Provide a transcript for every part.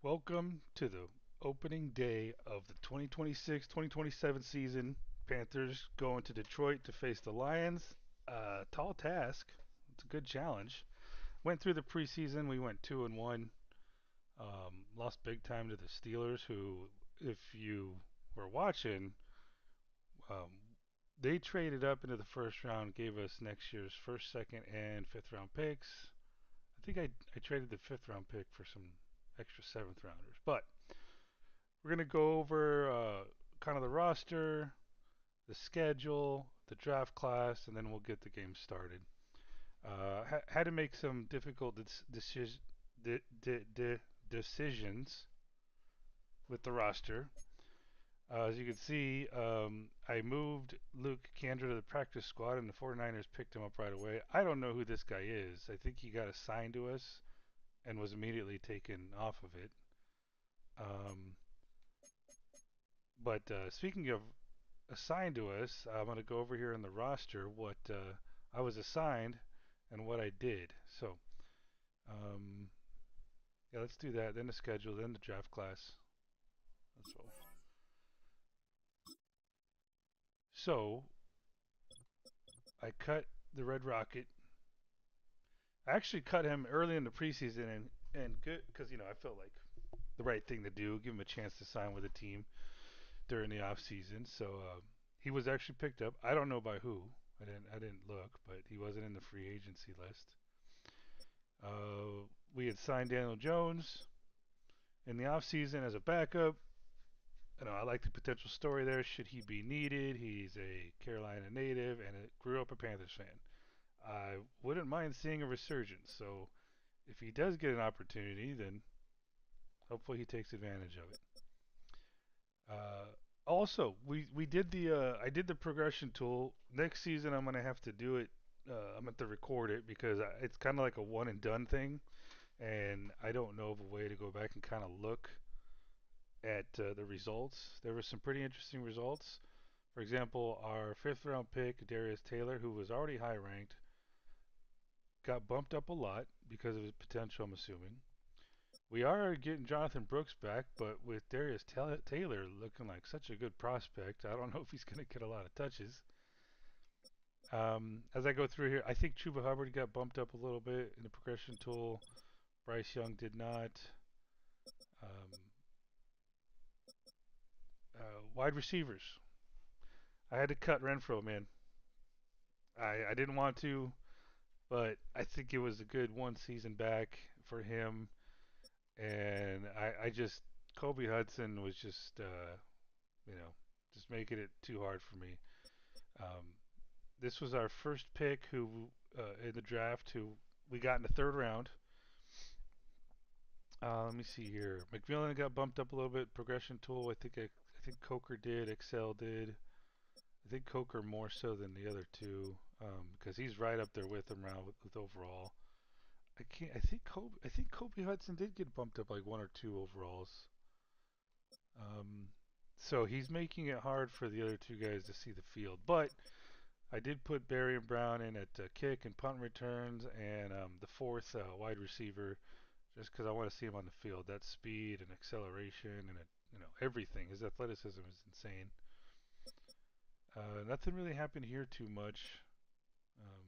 Welcome to the opening day of the 2026-2027 season. Panthers going to Detroit to face the Lions. Tall task. It's a good challenge. Went through the preseason. We went 2-1. Lost big time to the Steelers, who, if you were watching, um, they traded up into the first round, gave us next year's first, second, and fifth round picks. I think I traded the fifth round pick for some extra seventh rounders. But we're going to go over kind of the roster, the schedule, the draft class, and then we'll get the game started. Had to make some difficult de- de- de- decisions with the roster. As you can see, I moved Luke Kandra to the practice squad, and the 49ers picked him up right away. I don't know who this guy is. I think he got assigned to us and was immediately taken off of it. Um, but speaking of assigned to us, I'm going to go over here in the roster what I was assigned and what I did. So, um, yeah, let's do that. Then the schedule, then the draft class. Let's roll. So, I cut the Red Rocket. I actually cut him early in the preseason and good because I felt like the right thing to do, give him a chance to sign with a team during the off season. So he was actually picked up. I don't know by who. I didn't look, but he wasn't in the free agency list. We had signed Daniel Jones in the offseason as a backup. I like the potential story there. Should he be needed? He's a Carolina native and grew up a Panthers fan. I wouldn't mind seeing a resurgence. So if he does get an opportunity, then hopefully he takes advantage of it. Uh, Also, we did the I did the progression tool. Next season, I'm gonna have to do it. I'm gonna have to record it because it's kind of like a one and done thing, and I don't know of a way to go back and kind of look at the results. There were some pretty interesting results. For example, our fifth round pick, Darius Taylor, who was already high ranked, got bumped up a lot because of his potential, I'm assuming. We are getting Jonathan Brooks back, but with Darius Taylor looking like such a good prospect, I don't know if he's going to get a lot of touches. As I go through here, I think Chuba Hubbard got bumped up a little bit in the progression tool. Bryce Young did not. Um, Wide receivers. I had to cut Renfro, man. I didn't want to, but I think it was a good one season back for him. And I just, Kobe Hudson was just, you know, just making it too hard for me. Um, this was our first pick who in the draft who we got in the third round. Let me see here. McMillan got bumped up a little bit. Progression tool. I think Coker did. Excel did. I think Coker more so than the other two because he's right up there with him around with overall. I can't. I think Kobe Hudson did get bumped up like one or two overalls. Um, so he's making it hard for the other two guys to see the field. But I did put Barry and Brown in at kick and punt returns and the fourth wide receiver just because I want to see him on the field. That speed and acceleration and everything. His athleticism is insane. Nothing really happened here too much. Um,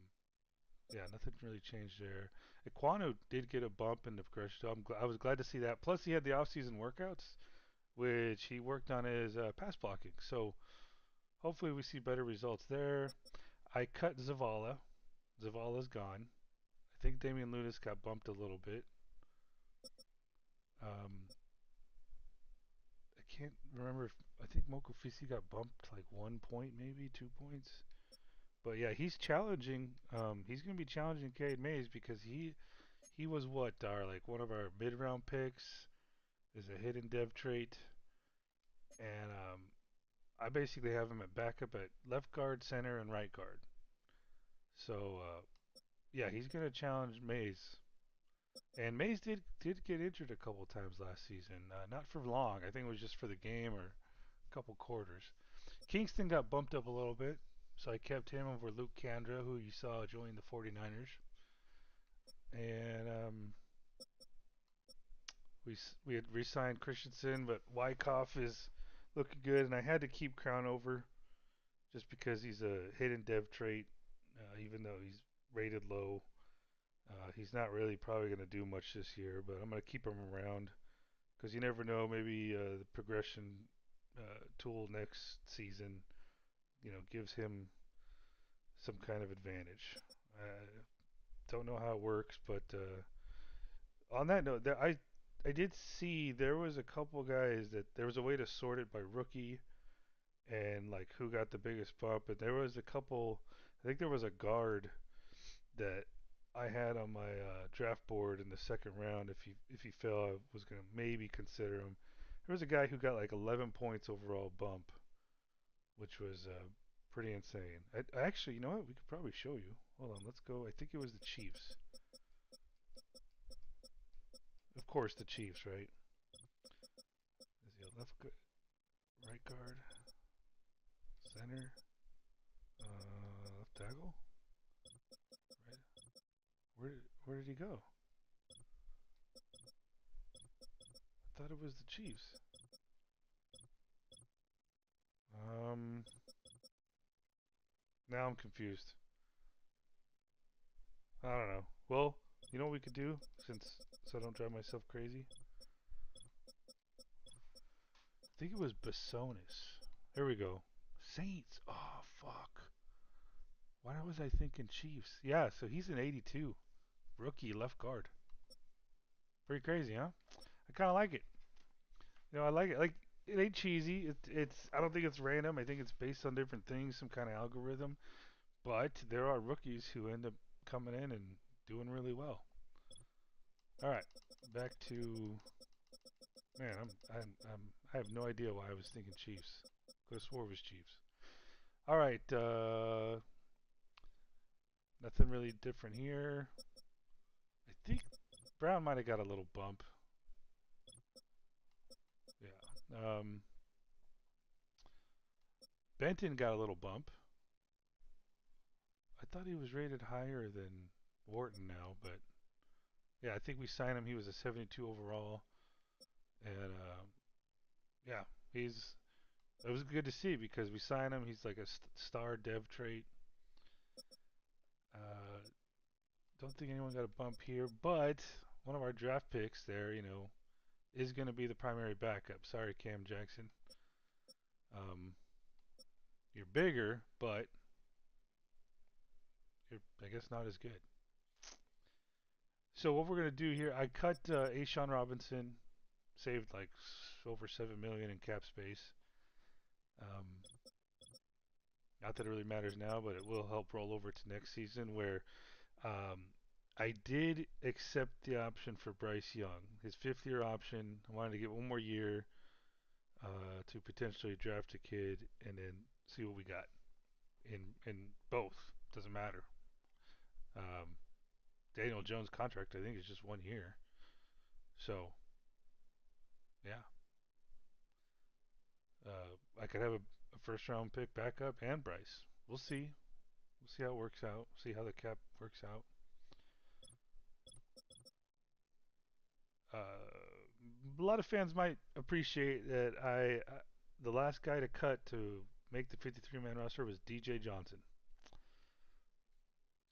yeah, nothing really changed there. Equano did get a bump in the progression. So I was glad to see that. Plus, he had the off-season workouts, which he worked on his pass blocking. So hopefully, we see better results there. I cut Zavala. Zavala's gone. I think Damian Lunas got bumped a little bit. Um, I can't remember if I think Mokofisi got bumped like 1 point, maybe 2 points. But yeah, he's challenging. He's going to be challenging Cade Mays because he was what our like one of our mid round picks. Is a hidden dev trait, and I basically have him at backup at left guard, center, and right guard. So yeah, he's going to challenge Mays. And Mays did get injured a couple times last season. Not for long. I think it was just for the game or a couple quarters. Kingston got bumped up a little bit, so I kept him over Luke Kandra, who you saw join the 49ers. And We had re-signed Christensen, but Wyckoff is looking good, and I had to keep Crown over just because he's a hidden dev trait. Even though he's rated low, he's not really probably going to do much this year. But I'm going to keep him around because you never know. Maybe the progression tool next season, gives him some kind of advantage. I don't know how it works, but on that note, I did see there was a couple guys that there was a way to sort it by rookie and like who got the biggest bump, and there was a couple. I think there was a guard that I had on my draft board in the second round. If he fell, I was gonna maybe consider him. There was a guy who got like 11 points overall bump, which was pretty insane. I actually, you know what? We could probably show you. Hold on, let's go. I think it was the Chiefs. Of course, the Chiefs, right? Is he a right guard, center, left tackle? Right. Where did he go? I thought it was the Chiefs. Um, Now I'm confused. I don't know. Well, you know what we could do so I don't drive myself crazy. I think it was Basonis. There we go. Saints. Oh fuck. Why was I thinking Chiefs? Yeah, so he's an 82 rookie left guard. Pretty crazy, huh? I kind of like it. I like it. Like it ain't cheesy. It's. I don't think it's random. I think it's based on different things, some kind of algorithm. But there are rookies who end up coming in and doing really well. All right, back to man. I have no idea why I was thinking Chiefs. Could have swore it was Chiefs. All right, nothing really different here. I think Brown might have got a little bump. Yeah. Benton got a little bump. I thought he was rated higher than Wharton now, but yeah, I think we signed him. He was a 72 overall, and yeah, he's. It was good to see because we signed him. He's like a star dev trait. Uh, don't think anyone got a bump here, but one of our draft picks there, is going to be the primary backup. Sorry, Cam Jackson. Um, you're bigger, but you're, I guess, not as good. So what we're going to do here, I cut Ashawn Robinson, saved like over 7 million in cap space. Um, Not that it really matters now, but it will help roll over to next season where um, I did accept the option for Bryce Young, his fifth-year option. I wanted to get one more year to potentially draft a kid and then see what we got in both. Doesn't matter. Um, Daniel Jones' contract, I think, is just 1 year. So yeah, I could have a first-round pick backup and Bryce. We'll see. We'll see how it works out. See how the cap works out. A lot of fans might appreciate that the last guy to cut to make the 53-man roster was DJ Johnson.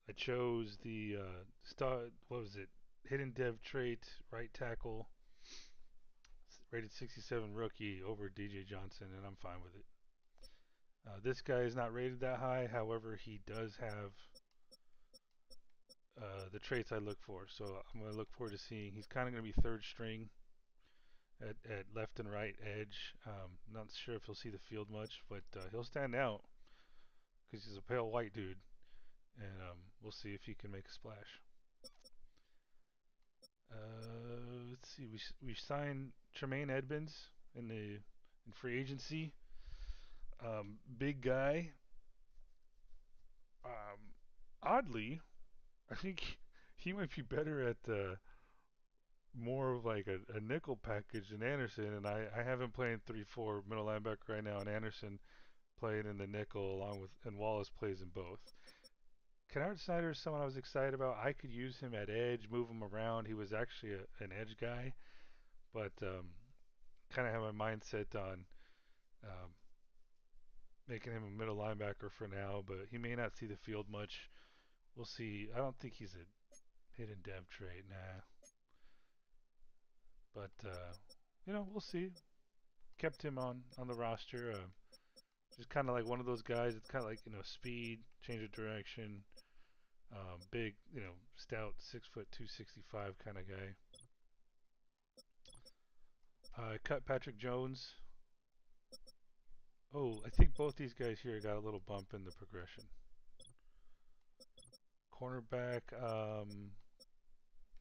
I chose the star. What was it? Hidden dev trait, right tackle, rated 67 rookie over DJ Johnson, and I'm fine with it. This guy is not rated that high. However, he does have the traits I look for. So I'm going to look forward to seeing. He's kind of going to be third string at left and right edge. Not sure if he'll see the field much, but he'll stand out because he's a pale white dude, and we'll see if he can make a splash. Let's see. We signed Tremaine Edmonds in free agency. Big guy. Oddly, I think he might be better at more of like a nickel package than Anderson, and I have him playing 3-4 middle linebacker right now, and Anderson playing in the nickel along with and Wallace plays in both. Kennard Snyder is someone I was excited about. I could use him at edge, move him around. He was actually an edge guy, but kind of have my mindset on um, making him a middle linebacker for now. But he may not see the field much. We'll see. I don't think he's a hidden depth trade, nah. But we'll see. Kept him on the roster. Just kind of like one of those guys. It's kind of like speed, change of direction, big, stout, 6 foot 265 kind of guy. I cut Patrick Jones. Oh, I think both these guys here got a little bump in the progression. Cornerback,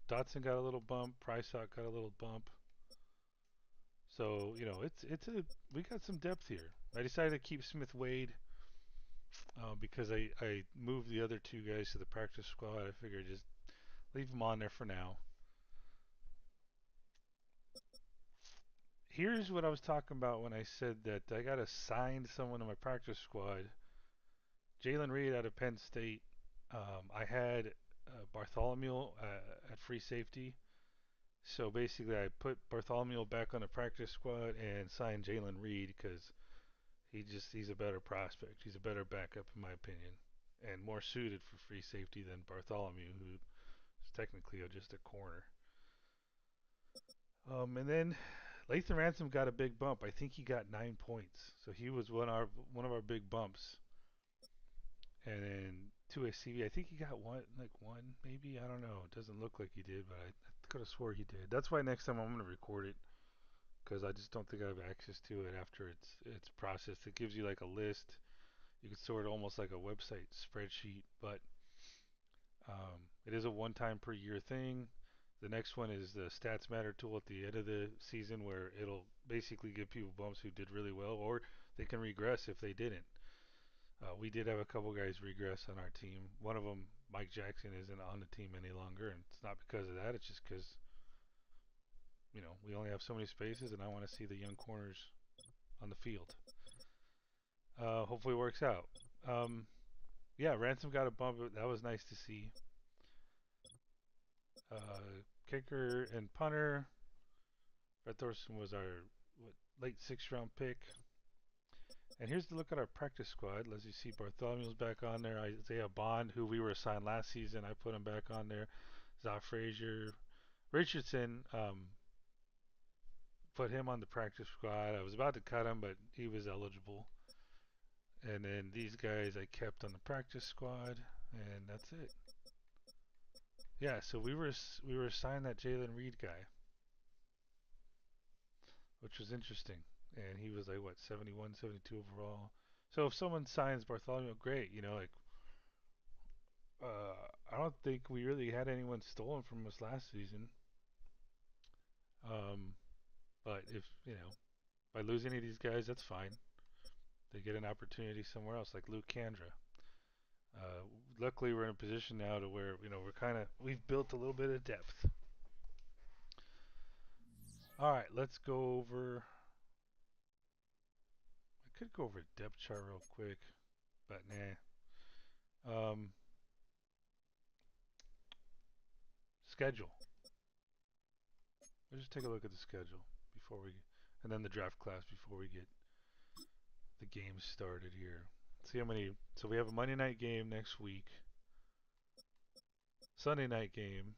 Dotson got a little bump. Prysock got a little bump. So it's a we got some depth here. I decided to keep Smith Wade because I moved the other two guys to the practice squad. I figured just leave them on there for now. Here's what I was talking about when I said that I got assigned someone to my practice squad. Jalen Reed out of Penn State. I had Bartholomew at free safety. So basically, I put Bartholomew back on the practice squad and signed Jalen Reed because he's a better prospect. He's a better backup in my opinion, and more suited for free safety than Bartholomew, who is technically just a corner. And then Lathan Ransom got a big bump. I think he got 9 points, so he was one of our big bumps. And then to a CV, I think he got one maybe. I don't know. It doesn't look like he did, but I could have swore he did. That's why next time I'm gonna record it because I just don't think I have access to it after it's processed. It gives you like a list. You can sort it almost like a website spreadsheet, but it is a one time per year thing. The next one is the Stats Matter tool at the end of the season where it'll basically give people bumps who did really well or they can regress if they didn't. We did have a couple guys regress on our team. One of them, Mike Jackson, isn't on the team any longer, and it's not because of that. It's just because we only have so many spaces, and I want to see the young corners on the field. Hopefully, it works out. Yeah, Ransom got a bump. That was nice to see. Kicker and punter. Brett Thorson was our late sixth round pick. And here's the look at our practice squad. As you see, Bartholomew's back on there. Isaiah Bond, who we were assigned last season, I put him back on there. Zach Frazier. Richardson, put him on the practice squad. I was about to cut him, but he was eligible. And then these guys I kept on the practice squad, and that's it. Yeah, so we were assigned that Jalen Reed guy, which was interesting. And he was like what 71, 72 overall. So if someone signs Bartholomew, great. I don't think we really had anyone stolen from us last season. Um, but if by losing any of these guys, that's fine. They get an opportunity somewhere else, like Luke Kandra. Luckily, we're in a position now to where we've built a little bit of depth. All right, let's go over. I could go over depth chart real quick, but nah. Schedule. Let's just take a look at the schedule and then the draft class before we get the games started here. See how many. So we have a Monday night game next week, Sunday night game,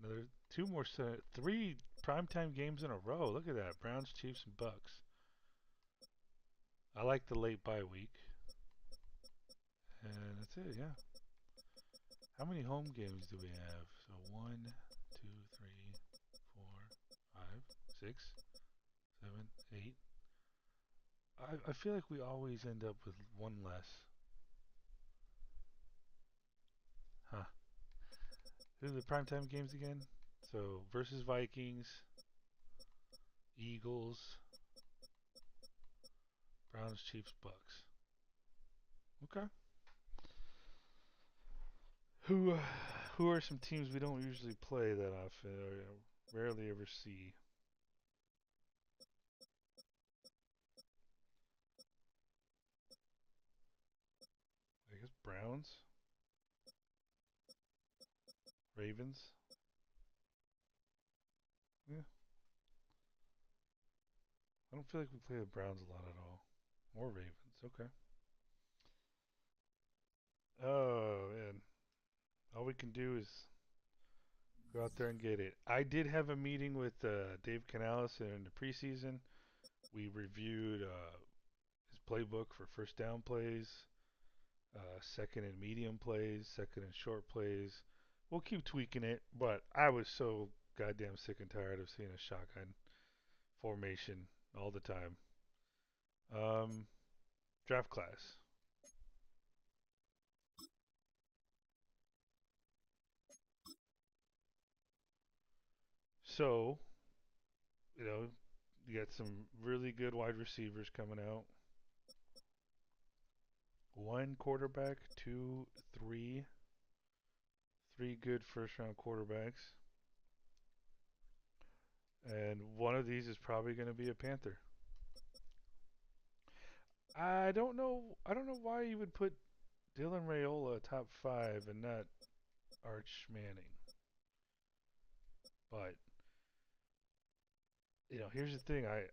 another two more, three primetime games in a row. Look at that, Browns, Chiefs, and Bucks. I like the late bye week, and that's it. Yeah. How many home games do we have? So 1, 2, 3, 4, 5, 6, 7, 8. I feel like we always end up with one less. Huh. Who are the primetime games again? So versus Vikings, Eagles, Browns, Chiefs, Bucks. Okay. Who who are some teams we don't usually play that often or rarely ever see? I guess Browns, Ravens. I don't feel like we play the Browns a lot at all. Or Ravens. Okay. Oh man, all we can do is go out there and get it. I did have a meeting with Dave Canales in the preseason. We reviewed his playbook for first down plays, second and medium plays, second and short plays. We'll keep tweaking it, but I was so goddamn sick and tired of seeing a shotgun formation all the time. Um, Draft class. So, you know, you got some really good wide receivers coming out. One quarterback, two, three good first round quarterbacks. And one of these is probably going to be a Panther. I don't know. I don't know why you would put Dylan Raiola top 5 and not Arch Manning. But here's the thing. I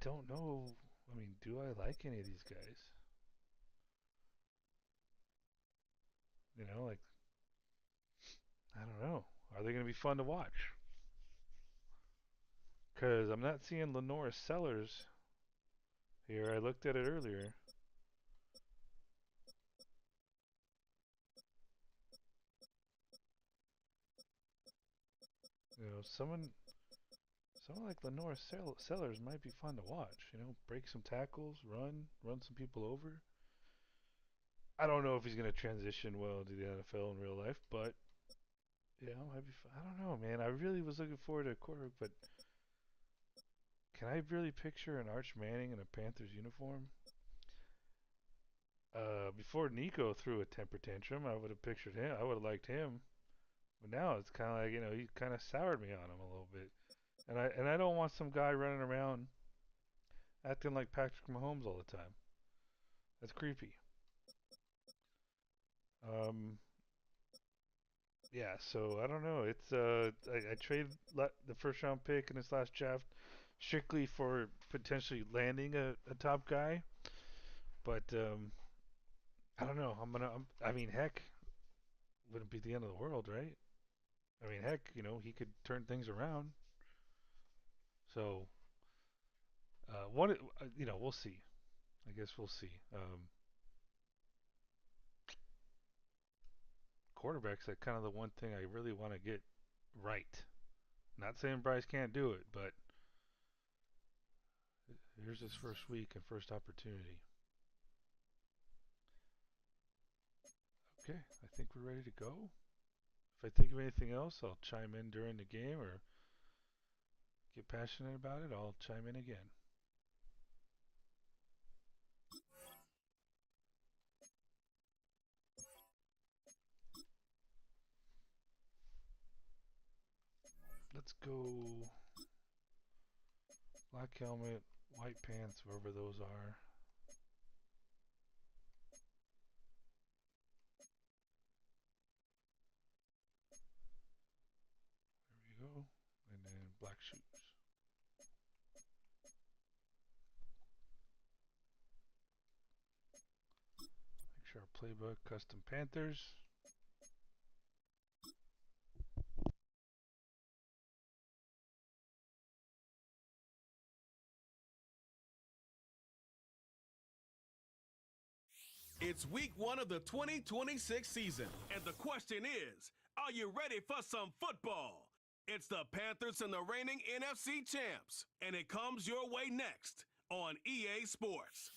don't know. I mean, do I like any of these guys? Like I don't know. Are they going to be fun to watch? Because I'm not seeing Lenora Sellers here. I looked at it earlier. Someone like Lenora Sellers might be fun to watch. Break some tackles, run some people over. I don't know if he's going to transition well to the NFL in real life, but might be fun. I don't know, man. I really was looking forward to a quarterback, but can I really picture an Arch Manning in a Panthers uniform? Before Nico threw a temper tantrum, I would have pictured him. I would have liked him. But now it's kind of like he kind of soured me on him a little bit, and I don't want some guy running around acting like Patrick Mahomes all the time. That's creepy. Um, yeah, so I don't know. It's I traded the first round pick in this last draft strictly for potentially landing a top guy, but I don't know. I mean, heck, wouldn't be the end of the world, right? I mean, heck, he could turn things around. So, we'll see. I guess we'll see. Quarterback's like kind of the one thing I really want to get right. Not saying Bryce can't do it, but here's his first week and first opportunity. Okay, I think we're ready to go. If I think of anything else, I'll chime in during the game or get passionate about it. I'll chime in again. Let's go black helmet, white pants, wherever those are. There we go. And then black shoes. Make sure our playbook, custom Panthers. It's week 1 of the 2026 season, and the question is, are you ready for some football? It's the Panthers and the reigning NFC champs, and it comes your way next on EA Sports.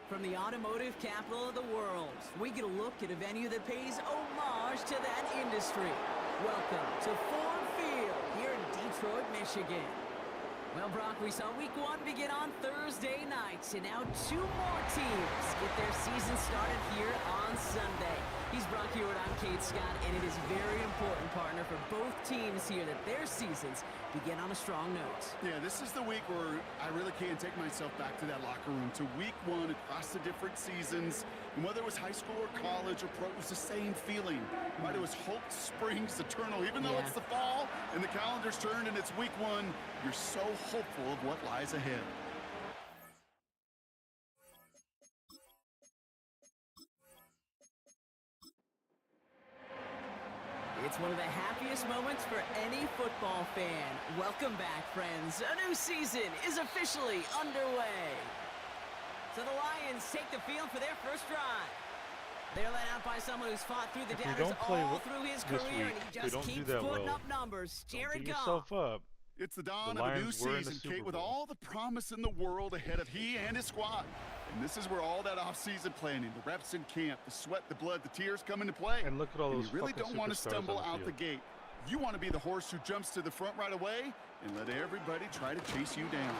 From the automotive capital of the world, we get a look at a venue that pays homage to that industry. Welcome to Ford Field here in Detroit, Michigan. Well, Brock, we saw week 1 begin on Thursday night, and now 2 more teams get their season started here on Sunday. He's Brock Hewitt, I'm Kate Scott, and it is very important, partner, for both teams here that their seasons begin on a strong note. Yeah, this is the week where I really can't take myself back to that locker room, to week one across the different seasons. And whether it was high school or college or pro, it was the same feeling, right? It was hope springs eternal. Even though it's the fall and the calendar's turned and it's week one, you're so hopeful of what lies ahead. It's one of the happiest moments for any football fan. Welcome back, friends. A new season is officially underway. So the Lions take the field for their first drive. They're led out by someone who's fought through the doubters all through his career, and he just keeps putting up numbers. Jared Goff. It's the dawn of a new season, Kate, with all the promise in the world ahead of he and his squad. And this is where all that off-season planning, the reps in camp, the sweat, the blood, the tears come into play. And look at all those you really don't want to stumble out the gate. You want to be the horse who jumps to the front right away and let everybody try to chase you down.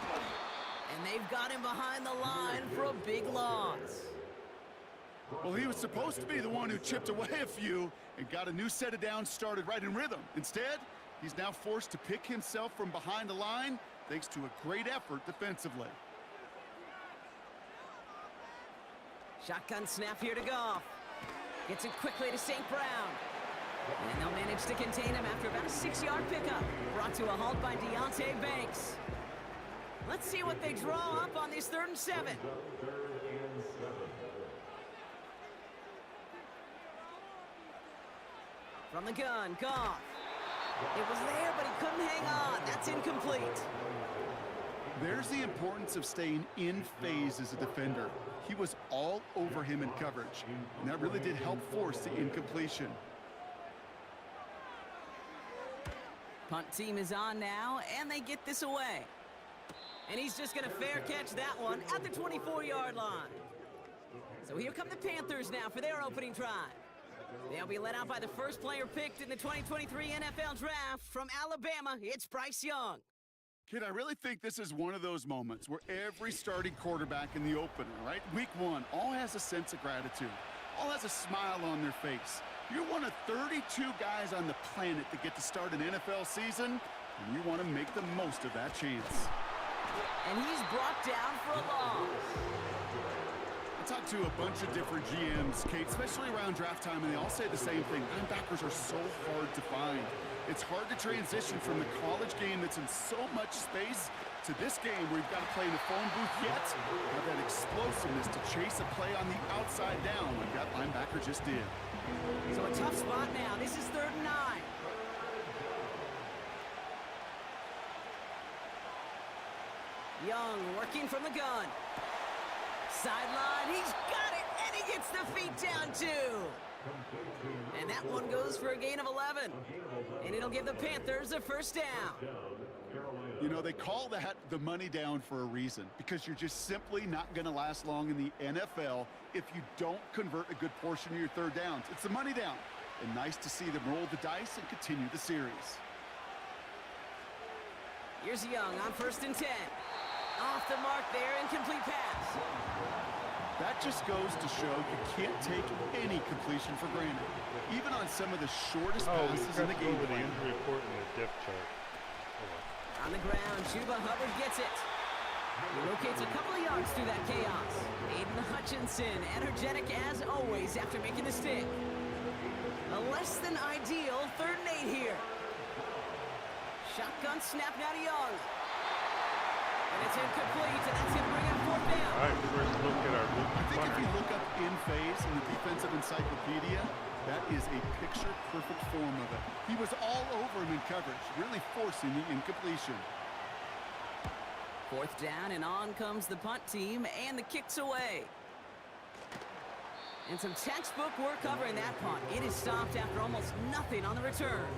And they've got him behind the line for a big loss. Well, he was supposed to be the one who chipped away a few and got a new set of downs started right in rhythm. Instead, he's now forced to pick himself from behind the line thanks to a great effort defensively. Shotgun snap here to Goff. Gets it quickly to St. Brown. And they'll manage to contain him after about a 6-yard pickup. Brought to a halt by Deontay Banks. Let's see what they draw up on this 3rd and 7. From the gun, Goff. It was there, but he couldn't hang on. That's incomplete. There's the importance of staying in phase as a defender. He was all over him in coverage, and that really did help force the incompletion. Punt team is on now, and they get this away. And he's just going to fair catch that one at the 24-yard line. So here come the Panthers now for their opening drive. They'll be led out by the first player picked in the 2023 NFL Draft from Alabama. It's Bryce Young. Kid, I really think this is one of those moments where every starting quarterback in the opener, right? Week one, all has a sense of gratitude. All has a smile on their face. You're one of 32 guys on the planet that get to start an NFL season, and you want to make the most of that chance. And he's brought down for a loss. I talked to a bunch of different GMs, Kate, especially around draft time, and they all say the same thing. Linebackers are so hard to find. It's hard to transition from the college game that's in so much space to this game where you've got to play in a phone booth yet have that explosiveness to chase a play on the outside down like that linebacker just did. So a tough spot now. This is 3rd and 9. Young working from the gun. Sideline, he's got it, and he gets the feet down too. And that one goes for a gain of 11. And it'll give the Panthers a first down. You know, they call that the money down for a reason, because you're just simply not going to last long in the NFL if you don't convert a good portion of your third downs. It's the money down. And nice to see them roll the dice and continue the series. Here's Young on 1st and 10. Off the mark there, incomplete pass. That just goes to show you can't take any completion for granted, even on some of the shortest passes in the game plan. The injury report and the depth chart. On the ground, Chuba Hubbard gets it. He locates a couple of yards through that chaos. Aiden Hutchinson, energetic as always after making the stick. A less than ideal 3rd and 8 here. Shotgun snap now to Young. And it's incomplete, and that's going to bring up 4th down. All right, first look at our rookie. I think if you look up in phase in the defensive encyclopedia, that is a picture-perfect form of it. He was all over him in coverage, really forcing the incompletion. 4th down, and on comes the punt team, and the kick's away. And some textbook work covering that punt. It is stopped after almost nothing on the return.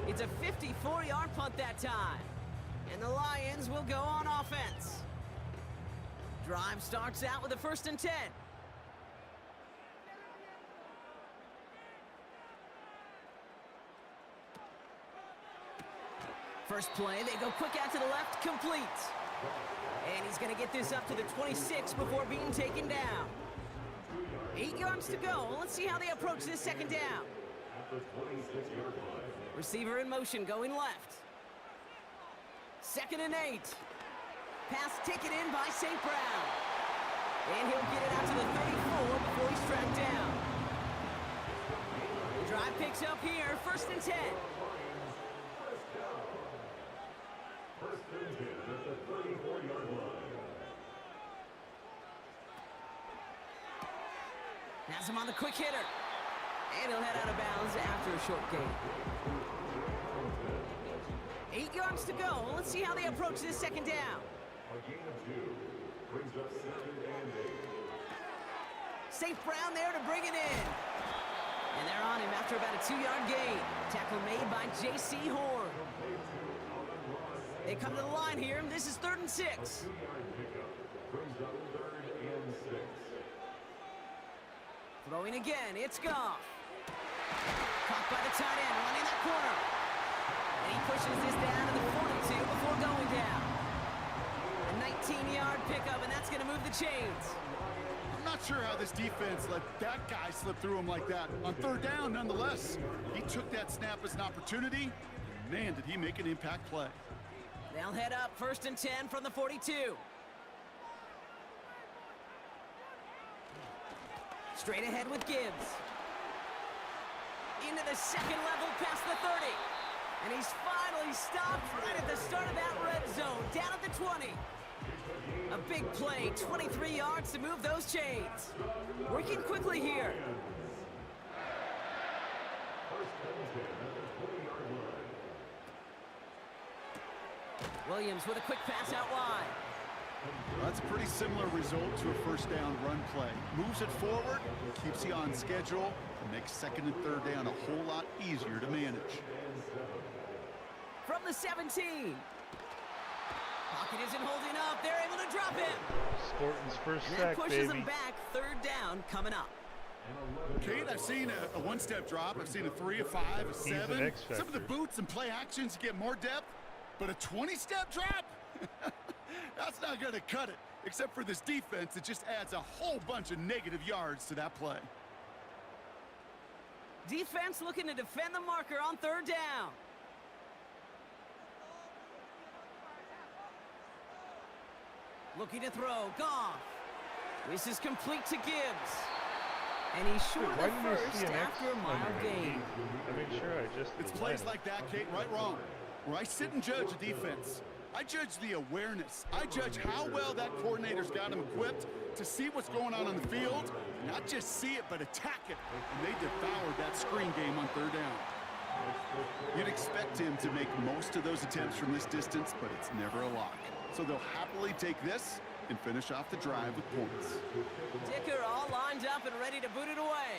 It's a 54-yard punt that time. And the Lions will go on offense. Drive starts out with a 1st and 10. First play, they go quick out to the left, complete. And he's going to get this up to the 26 before being taken down. 8 yards to go. Let's see how they approach this second down. Receiver in motion, going left. 2nd and 8. Pass taken in by St. Brown. And he'll get it out to the 34 before he's tracked down. The drive picks up here, 1st and 10. Has him on the quick hitter. And he'll head out of bounds after a short gain. 8 yards to go. Let's see how they approach this second down. St. Brown there to bring it in. And they're on him after about a 2-yard gain. Tackle made by J.C. Horn. They come to the line here. This is 3rd and 6. Throwing again. It's Goff. Caught by the tight end, running that corner. And he pushes this down to the 42 before going down. A 19-yard pickup, and that's going to move the chains. I'm not sure how this defense let that guy slip through him like that. On 3rd down, nonetheless, he took that snap as an opportunity. Man, did he make an impact play. They'll head up 1st and 10 from the 42. Straight ahead with Gibbs. Into the 2nd level past the 30. And he's finally stopped right at the start of that red zone, down at the 20. A big play, 23 yards to move those chains. Working quickly here. Williams with a quick pass out wide. That's a pretty similar result to a 1st down run play. Moves it forward, keeps you on schedule, and makes 2nd and 3rd down a whole lot easier to manage. From the 17. Pocket isn't holding up. They're able to drop him. Sporting's first And sack, that pushes baby. them back. 3rd down coming up. Kate, I've seen a one-step drop. I've seen a 3, a 5, a 7. an X Some of the factor. boots and play actions get more depth, but a 20-step drop? That's not going to cut it. Except for this defense, it just adds a whole bunch of negative yards to that play. Defense looking to defend the marker on 3rd down. Looking to throw. Goff. This is complete to Gibbs. And he's short Why of didn't I first see an X after a mile under it? gain. I made sure I just. It's plays like that, Kate, right, wrong, where I sit and judge a defense. I judge the awareness. I judge how well that coordinator's got him equipped to see what's going on the field, not just see it, but attack it. And they devoured that screen game on 3rd down. You'd expect him to make most of those attempts from this distance, but it's never a lock. So they'll happily take this and finish off the drive with points. Dicker all lined up and ready to boot it away.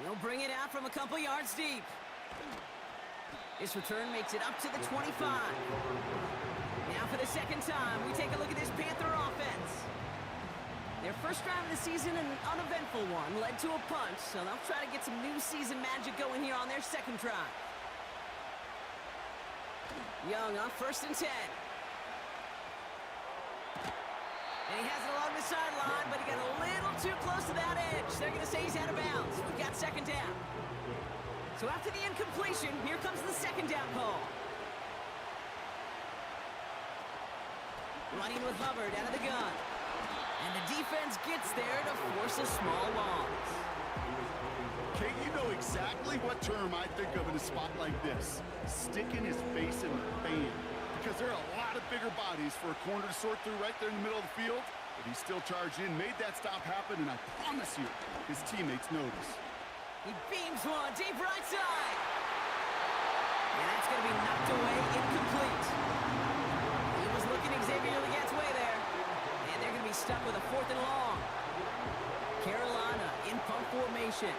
He'll bring it out from a couple yards deep. This return makes it up to the 25. Now for the 2nd time, we take a look at this Panther offense. Their first drive of the season, an uneventful one, led to a punch, so they'll try to get some new season magic going here on their 2nd drive. Young on 1st and 10. And he has it along the sideline, but he got a little too close to that edge. They're going to say he's out of bounds. We've got 2nd down. So after the incompletion, here comes the 2nd down call. Running with Hubbard out of the gun. And the defense gets there to force a small loss. Kate, you know exactly what term I think of in a spot like this. Sticking his face in the fan. Because there are a lot of bigger bodies for a corner to sort through right there in the middle of the field. But he still charged in, made that stop happen, and I promise you, his teammates notice. He beams one deep right side. And that's going to be knocked away, incomplete. He was looking Xavier Leggett's way there. And they're going to be stuck with a 4th and long. Carolina in punt formation.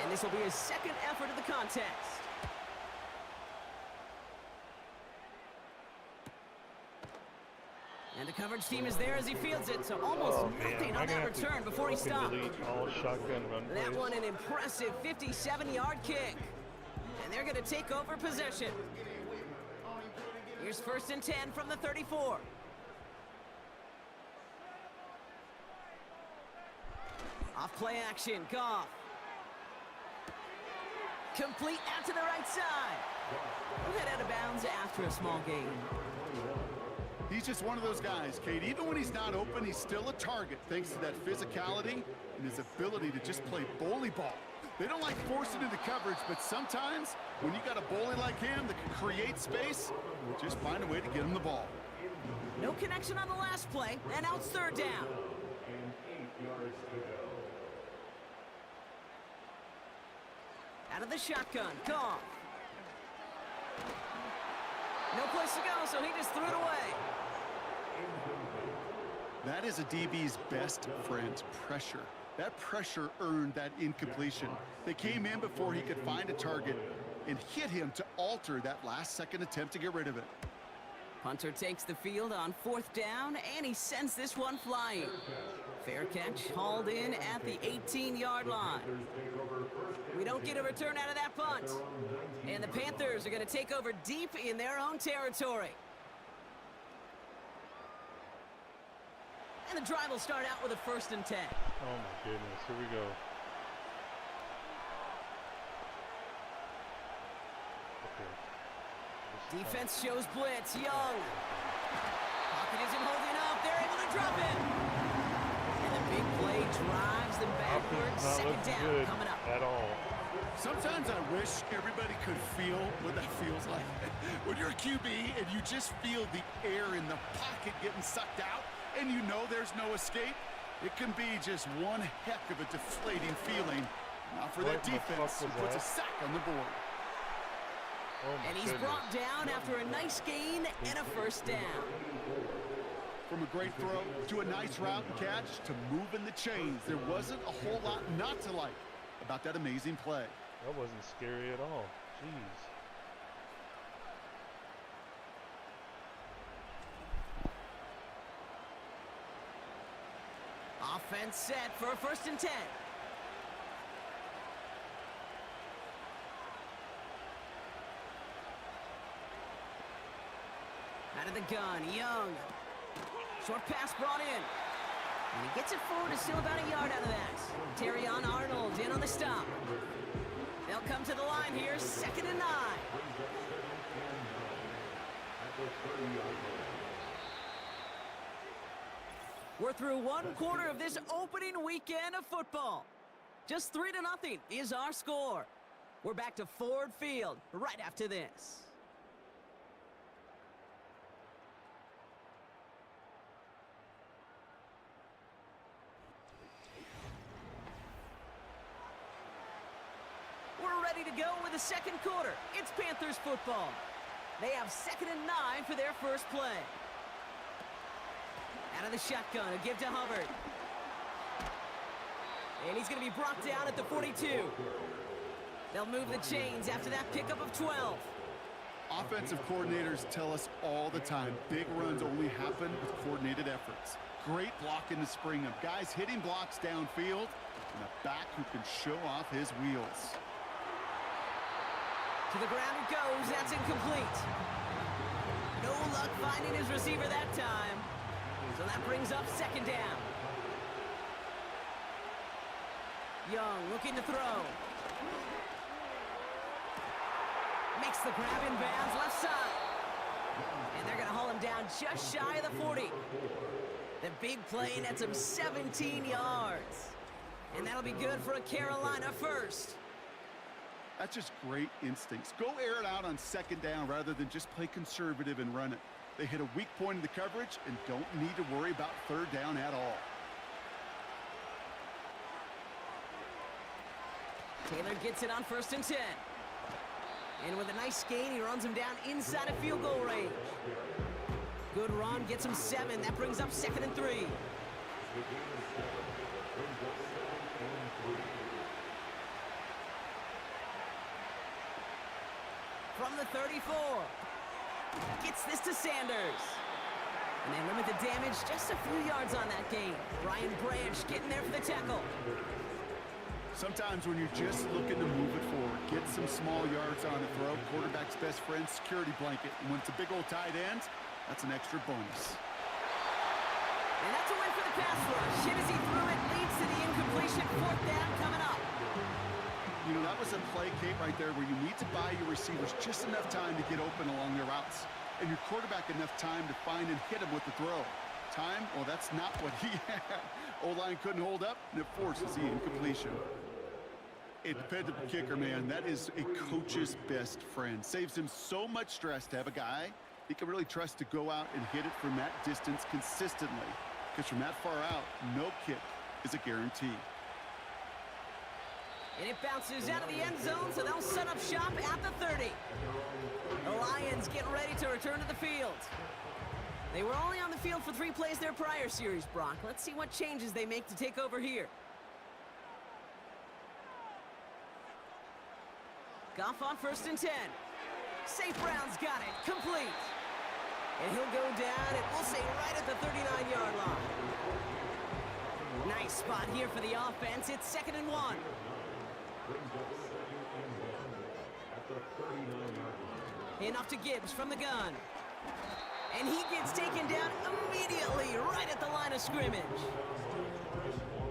And this will be his 2nd effort of the contest. And the coverage team is there as he fields it, so almost nothing on that return before he stopped. Delete all shotgun run That plays. one an impressive 57-yard kick. And they're going to take over possession. Here's 1st and 10 from the 34. Off play action, Goff. Complete out to the right side. We'll head out of bounds after a small gain. He's just one of those guys, Kate. Even when he's not open, he's still a target thanks to that physicality and his ability to just play bully ball. They don't like forcing into coverage, but sometimes when you got a bully like him that can create space, just find a way to get him the ball. No connection on the last play, and now it's third down. Out of the shotgun, Goff. No place to go, so he just threw it away. That is a DB's best friend, pressure. That pressure earned that incompletion. They came in before he could find a target and hit him to alter that last-second attempt to get rid of it. Punter takes the field on fourth down, and he sends this one flying. Fair catch, hauled in at the 18-yard line. We don't get a return out of that punt. And the Panthers are going to take over deep in their own territory. And the drive will start out with a 1st and 10. Oh my goodness, here we go. Okay. Defense shows blitz, Young. Pocket isn't holding up, they're able to drop it. And the big play drives them backwards. Second down coming up. At all. Sometimes I wish everybody could feel what that feels like. When you're a QB and you just feel the air in the pocket getting sucked out and you know there's no escape, it can be just one heck of a deflating feeling. Not for that defense who puts a sack on the board. Oh And he's brought down after a nice gain and a 1st down. From a great throw to a nice route and catch to moving the chains, there wasn't a whole lot not to like about that amazing play. That wasn't scary at all. Jeez. Offense set for a 1st and 10. Out of the gun, Young. Short pass brought in. And he gets it forward to still about a yard out of that. Terrion Arnold in on the stop. They'll come to the line here, 2nd and 9. We're through one quarter of this opening weekend of football. Just 3-0 is our score. We're back to Ford Field right after this. We're ready to go with the second quarter. It's Panthers football. They have 2nd and 9 for their first play. Out of the shotgun, a give to Hubbard. And he's going to be brought down at the 42. They'll move the chains after that pickup of 12. Offensive coordinators tell us all the time, big runs only happen with coordinated efforts. Great block in the spring of guys hitting blocks downfield and a back who can show off his wheels. To the ground it goes. That's incomplete. No luck finding his receiver that time. So that brings up 2nd down. Young looking to throw. Makes the grab in bounds left side. And they're going to haul him down just shy of the 40. The big play nets him 17 yards. And that'll be good for a Carolina first. That's just great instincts. Go air it out on 2nd down rather than just play conservative and run it. They hit a weak point in the coverage and don't need to worry about 3rd down at all. Taylor gets it on 1st and 10. And with a nice gain, he runs him down inside of field goal range. Good run, gets him 7. That brings up 2nd and 3. From the 34. Gets this to Sanders. And they limit the damage just a few yards on that gain. Brian Branch getting there for the tackle. Sometimes when you're just looking to move it forward, get some small yards on a throw, quarterback's best friend, security blanket. And when it's a big old tight end, that's an extra bonus. And that's a win for the pass rush. Hit as he threw it, leads to the incompletion. 4th down coming up. You know, that was a play, Kate, right there where you need to buy your receivers just enough time to get open along their routes. And your quarterback enough time to find and hit him with the throw. Time? Well, that's not what he had. O-line couldn't hold up, and it forces the incompletion. A dependable kicker, man. That is a coach's best friend. Saves him so much stress to have a guy he can really trust to go out and hit it from that distance consistently. Because from that far out, no kick is a guarantee. And it bounces out of the end zone, so they'll set up shop at the 30. The Lions getting ready to return to the field. They were only on the field for 3 plays their prior series, Brock. Let's see what changes they make to take over here. Goff on 1st and 10. St. Brown's got it. Complete. And he'll go down, and we'll say right at the 39-yard line. Nice spot here for the offense. It's 2nd and 1. Enough to Gibbs from the gun. And he gets taken down immediately right at the line of scrimmage.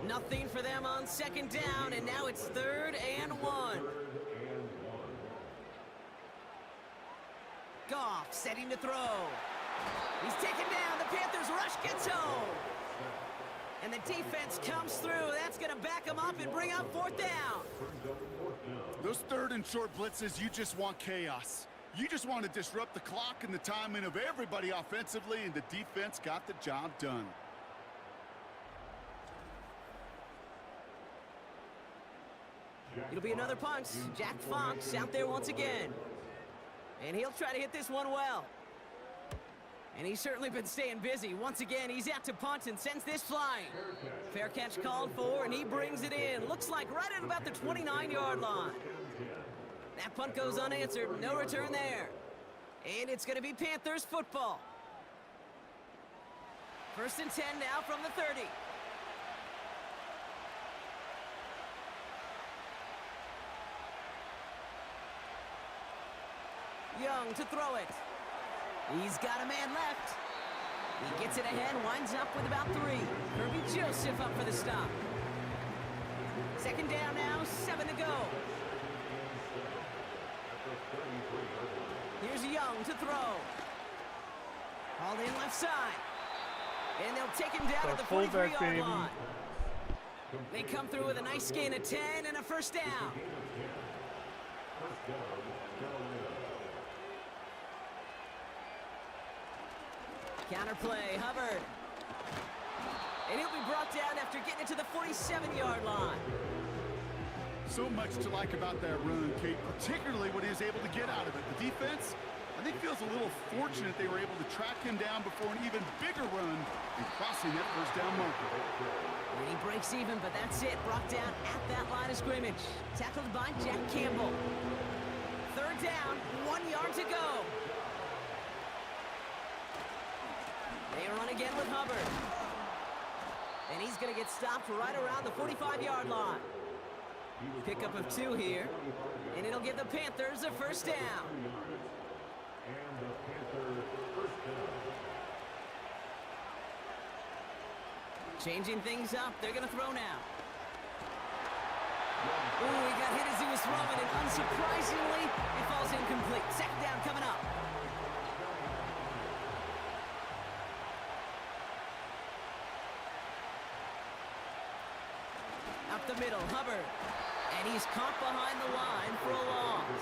Nothing for them on 2nd down, and now it's 3rd and 1. Goff setting to throw. He's taken down. The Panthers rush gets home. And the defense comes through. That's going to back them up and bring up 4th down. Those 3rd and short blitzes, you just want chaos. You just want to disrupt the clock and the timing of everybody offensively, and the defense got the job done. It'll be another punt. Jack Fox out there once again. And he'll try to hit this one well. And he's certainly been staying busy. Once again, he's out to punt and sends this flying. Fair catch called for, and he brings it in. Looks like right at about the 29-yard line. That punt goes unanswered. No return there. And it's going to be Panthers football. 1st and 10 now from the 30. Young to throw it. He's got a man left. He gets it ahead, winds up with about 3. Herbie Joseph up for the stop. 2nd down now, 7 to go. Here's Young to throw. Hauled in left side. And they'll take him down at the 43-yard line. They come through with a nice gain of 10 and a 1st down. Counterplay, Hubbard. And he'll be brought down after getting it to the 47-yard line. So much to like about that run, Kate, particularly what he was able to get out of it. The defense, I think, feels a little fortunate they were able to track him down before an even bigger run and crossing that 1st down marker. And he breaks even, but that's it. Brought down at that line of scrimmage. Tackled by Jack Campbell. 3rd down, 1 yard to go. They run again with Hubbard. And he's going to get stopped right around the 45-yard line. Pickup of 2 here. And it'll give the Panthers a 1st down. Changing things up. They're going to throw now. Ooh, he got hit as he was throwing, and unsurprisingly, it falls incomplete. 2nd down coming up. Up the middle, Hubbard. And he's caught behind the line for a loss.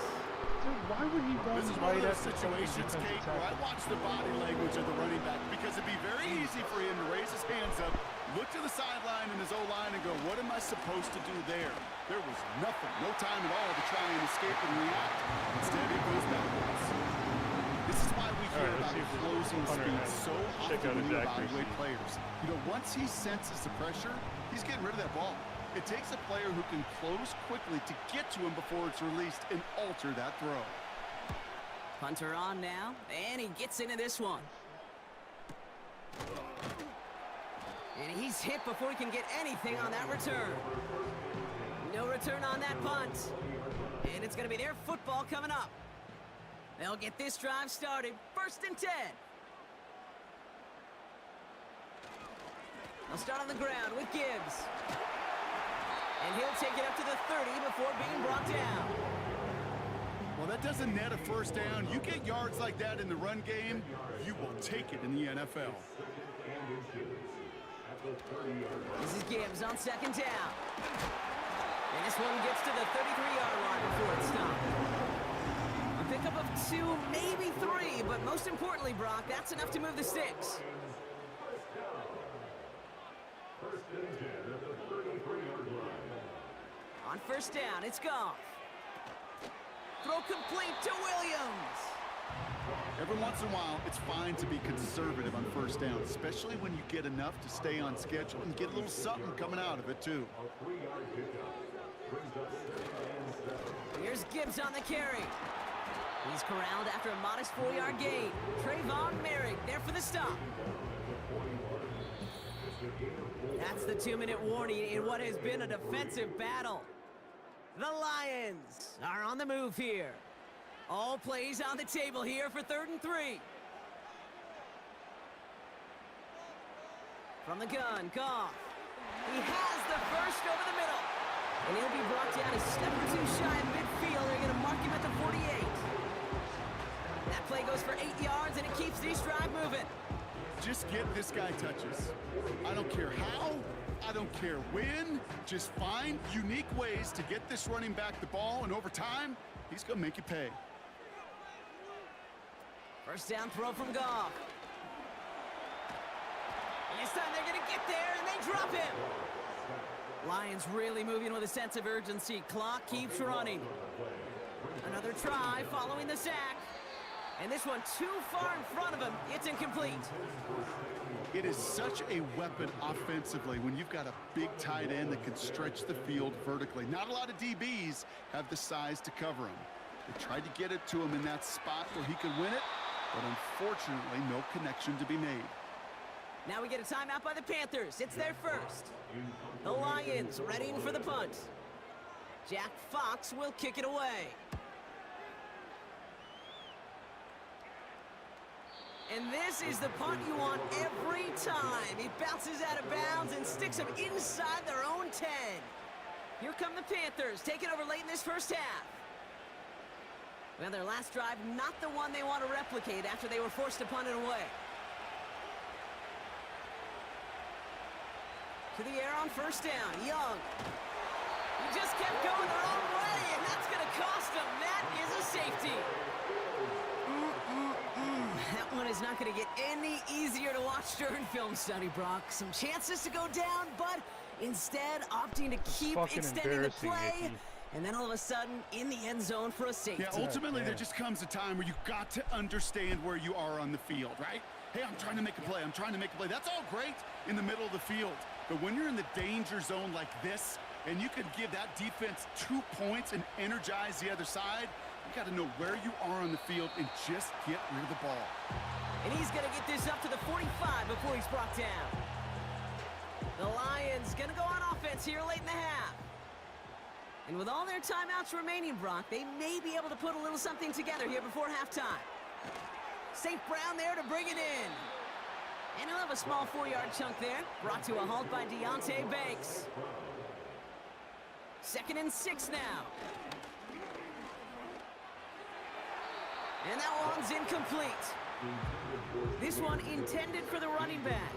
Dude, why would he run This is right one of at those situations, Kate, where I watch the body language of the running back, because it'd be very easy for him to raise his hands up, look to the sideline in his O-line and go, what am I supposed to do there? There was nothing, no time at all to try and escape and react. Instead, it goes backwards. This is why we hear about closing speed so often when you evaluate players. You know, once he senses the pressure, he's getting rid of that ball. It takes a player who can close quickly to get to him before it's released and alter that throw. Punter on now, and he gets into this one. And he's hit before he can get anything on that return. No return on that punt. And it's going to be their football coming up. They'll get this drive started. 1st and 10. They'll start on the ground with Gibbs. And he'll take it up to the 30 before being brought down. Well, that doesn't net a first down. You get yards like that in the run game, you will take it in the NFL. This is Gibbs on second down. And this one gets to the 33-yard line before it's stopped. A pickup of 2, maybe 3, but most importantly, Brock, that's enough to move the sticks. On first down, it's Goff. Throw complete to Williams. Every once in a while, it's fine to be conservative on first down, especially when you get enough to stay on schedule and get a little something coming out of it, too. Here's Gibbs on the carry. He's corralled after a modest 4-yard gain. Trayvon Merrick there for the stop. That's the 2-minute warning in what has been a defensive battle. The Lions are on the move here. All plays on the table here for 3rd and 3. From the gun, Goff. He has the first over the middle. And he'll be brought down a step or 2 shy of midfield. They're going to mark him at the 48. That play goes for 8 yards, and it keeps this drive moving. Just get this guy touches. I don't care how, I don't care when. Just find unique ways to get this running back the ball, and over time, he's going to make you pay. First down throw from Goff. And this time they're going to get there, and they drop him. Lions really moving with a sense of urgency. Clock keeps running. Another try following the sack. And this one too far in front of him. It's incomplete. It is such a weapon offensively when you've got a big tight end that can stretch the field vertically. Not a lot of DBs have the size to cover him. They tried to get it to him in that spot where he could win it, but unfortunately, no connection to be made. Now we get a timeout by the Panthers. It's their first. The Lions readying for the punt. Jack Fox will kick it away. And this is the punt you want every time. He bounces out of bounds and sticks them inside their own 10. Here come the Panthers, taking over late in this first half. Well, their last drive, not the one they want to replicate after they were forced to punt it away. To the air on first down, Young. He just kept going the wrong way, and that's going to cost him. That is a safety. That one is not going to get any easier to watch during film study, Brock. Some chances to go down, but instead opting to keep extending the play. Nicky. And then all of a sudden, in the end zone for a safety. Yeah, ultimately, there just comes a time where you've got to understand where you are on the field, right? Hey, I'm trying to make a play. I'm trying to make a play. That's all great in the middle of the field. But when you're in the danger zone like this, and you can give that defense 2 points and energize the other side, you got to know where you are on the field and just get rid of the ball. And he's going to get this up to the 45 before he's brought down. The Lions going to go on offense here late in the half. And with all their timeouts remaining, Brock, they may be able to put a little something together here before halftime. St. Brown there to bring it in. And he'll have a small 4-yard chunk there, brought to a halt by Deonte Banks. 2nd and 6 now. And that one's incomplete. This one intended for the running back.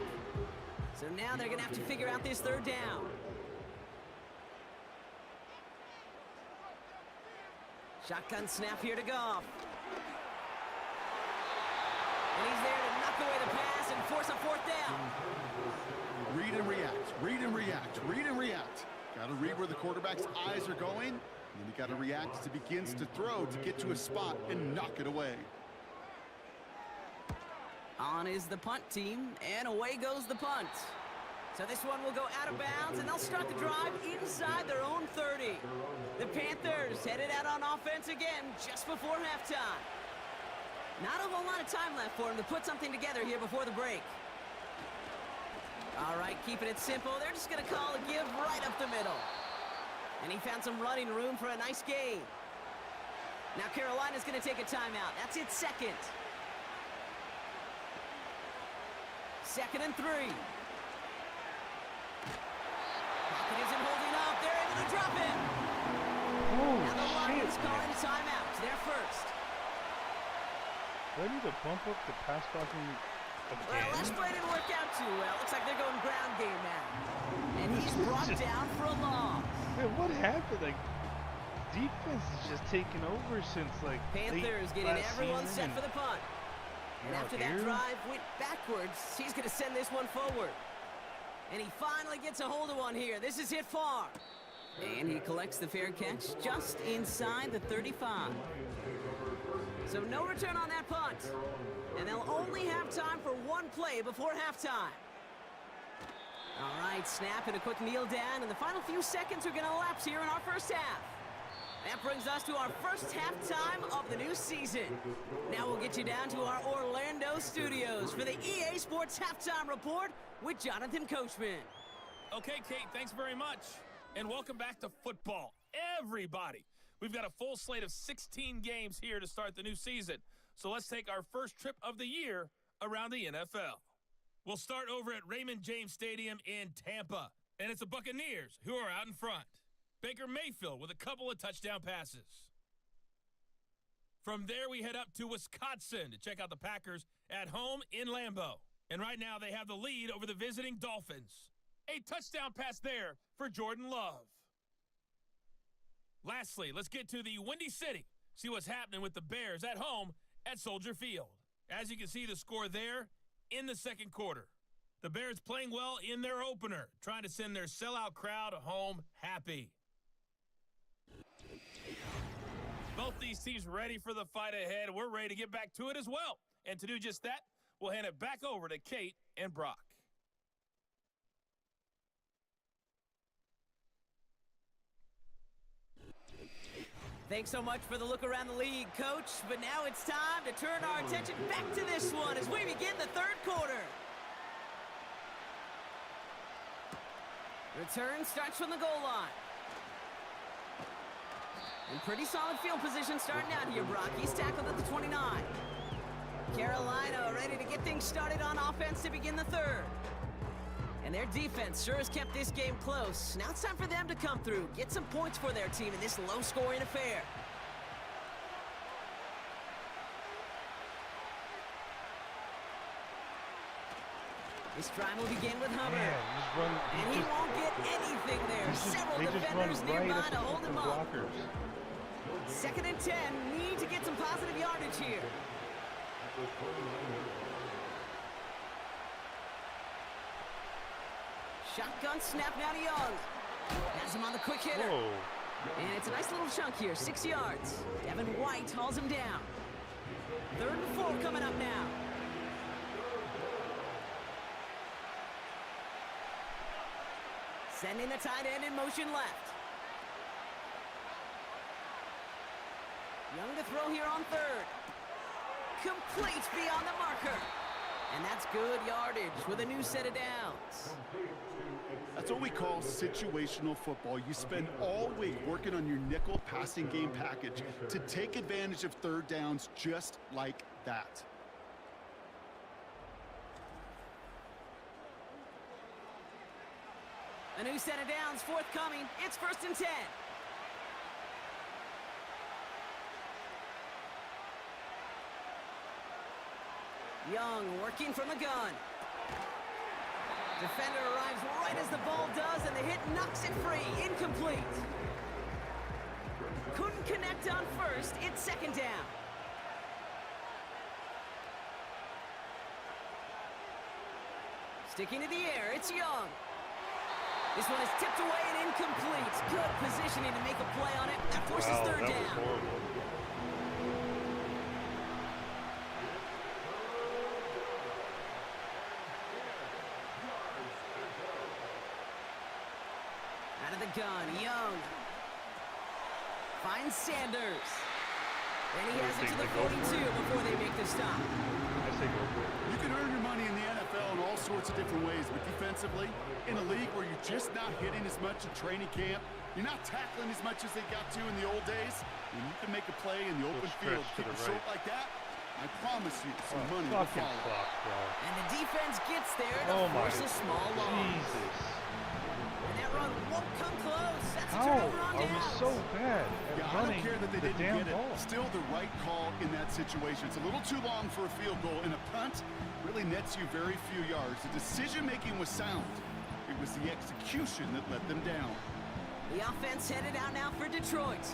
So now they're going to have to figure out this 3rd down. Shotgun snap here to Goff. And he's there to knock away the pass and force a 4th down. Read and react, read and react, read and react. Got to read where the quarterback's eyes are going, and then you got to react as he begins to throw to get to a spot and knock it away. On is the punt team, and away goes the punt. So this one will go out of bounds, and they'll start the drive inside their own 30. The Panthers headed out on offense again just before halftime. Not a whole lot of time left for them to put something together here before the break. All right, keeping it simple. They're just going to call a give right up the middle. And he found some running room for a nice gain. Now Carolina's going to take a timeout. That's its 2nd. 2nd and 3. drop in. Oh, Now the Lions shit, calling man. timeout. They're first. Do I need to bump up the pass blocking Well, again? last play didn't work out too well. Looks like they're going ground game now. And he's brought down for a loss. Man, what happened? Like, defense is just taking over since, like, Panthers late getting last everyone season, set for the punt. And now after here? that drive went backwards, he's going to send this one forward. And he finally gets a hold of one here. This is hit far. And he collects the fair catch just inside the 35. So no return on that punt. And they'll only have time for one play before halftime. All right, snap and a quick kneel down, and the final few seconds are going to elapse here in our first half. That brings us to our first halftime of the new season. Now we'll get you down to our Orlando studios for the EA Sports Halftime Report with Jonathan Coachman. Okay, Kate, thanks very much. And welcome back to football, everybody. We've got a full slate of 16 games here to start the new season. So let's take our first trip of the year around the NFL. We'll start over at Raymond James Stadium in Tampa. And it's the Buccaneers who are out in front. Baker Mayfield with a couple of touchdown passes. From there, we head up to Wisconsin to check out the Packers at home in Lambeau. And right now, they have the lead over the visiting Dolphins. A touchdown pass there for Jordan Love. Lastly, let's get to the Windy City. See what's happening with the Bears at home at Soldier Field. As you can see, the score there in the second quarter. The Bears playing well in their opener, trying to send their sellout crowd home happy. Both these teams ready for the fight ahead. We're ready to get back to it as well. And to do just that, we'll hand it back over to Kate and Brock. Thanks so much for the look around the league, Coach. But now it's time to turn our attention back to this one as we begin the third quarter. Return starts from the goal line. In pretty solid field position starting out here, Brock. He's tackled at the 29. Carolina ready to get things started on offense to begin the third. And their defense sure has kept this game close. Now it's time for them to come through, get some points for their team in this low-scoring affair. This drive will begin with Hubbard. And he won't get anything there. Several defenders nearby to hold him up. Second and 10, need to get some positive yardage here. Shotgun snap now to Young. Has him on the quick hitter. Whoa. And it's a nice little chunk here, 6 yards. Devin White hauls him down. 3rd and 4 coming up now. Sending the tight end in motion left. Young to throw here on 3rd. Complete beyond the marker. And that's good yardage with a new set of downs. That's what we call situational football. You spend all week working on your nickel passing game package to take advantage of third downs just like that. A new set of downs forthcoming. It's 1st and 10. Young working from the gun. Defender arrives right as the ball does, and the hit knocks it free. Incomplete. Couldn't connect on 1st. It's 2nd down. Sticking to the air, it's Young. This one is tipped away and incomplete. Good positioning to make a play on it. That forces 3rd down. Out of the gun, Young. Finds Sanders. And he has it to the 42 before they make the stop. You can earn your money in the NFL in all sorts of different ways, but defensively, in a league where you're just not hitting as much in training camp, you're not tackling as much as they got to in the old days, when you can make a play in the open field, kick it short like that, I promise you some money will follow. And the defense gets there to force a small loss. Jesus. And that run won't come close. That's a How turnover on are we downs. so bad Yeah, at I don't running care that they the didn't damn get it. ball? Still the right call in that situation. It's a little too long for a field goal, and a punt really nets you very few yards. The decision-making was sound. It was the execution that let them down. The offense headed out now for Detroit.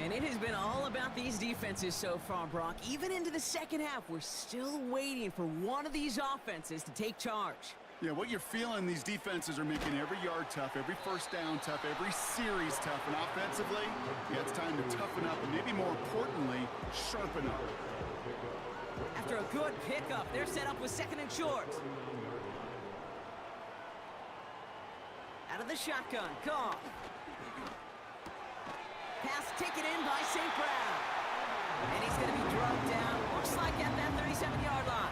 And it has been all about these defenses so far, Brock. Even into the second half, we're still waiting for one of these offenses to take charge. Yeah, what you're feeling, these defenses are making every yard tough, every first down tough, every series tough. And offensively, yeah, it's time to toughen up and maybe more importantly, sharpen up. After a good pickup, they're set up with second and short. Out of the shotgun, Goff. Pass taken in by St. Brown. And he's going to be drugged down, looks like at that 37-yard line.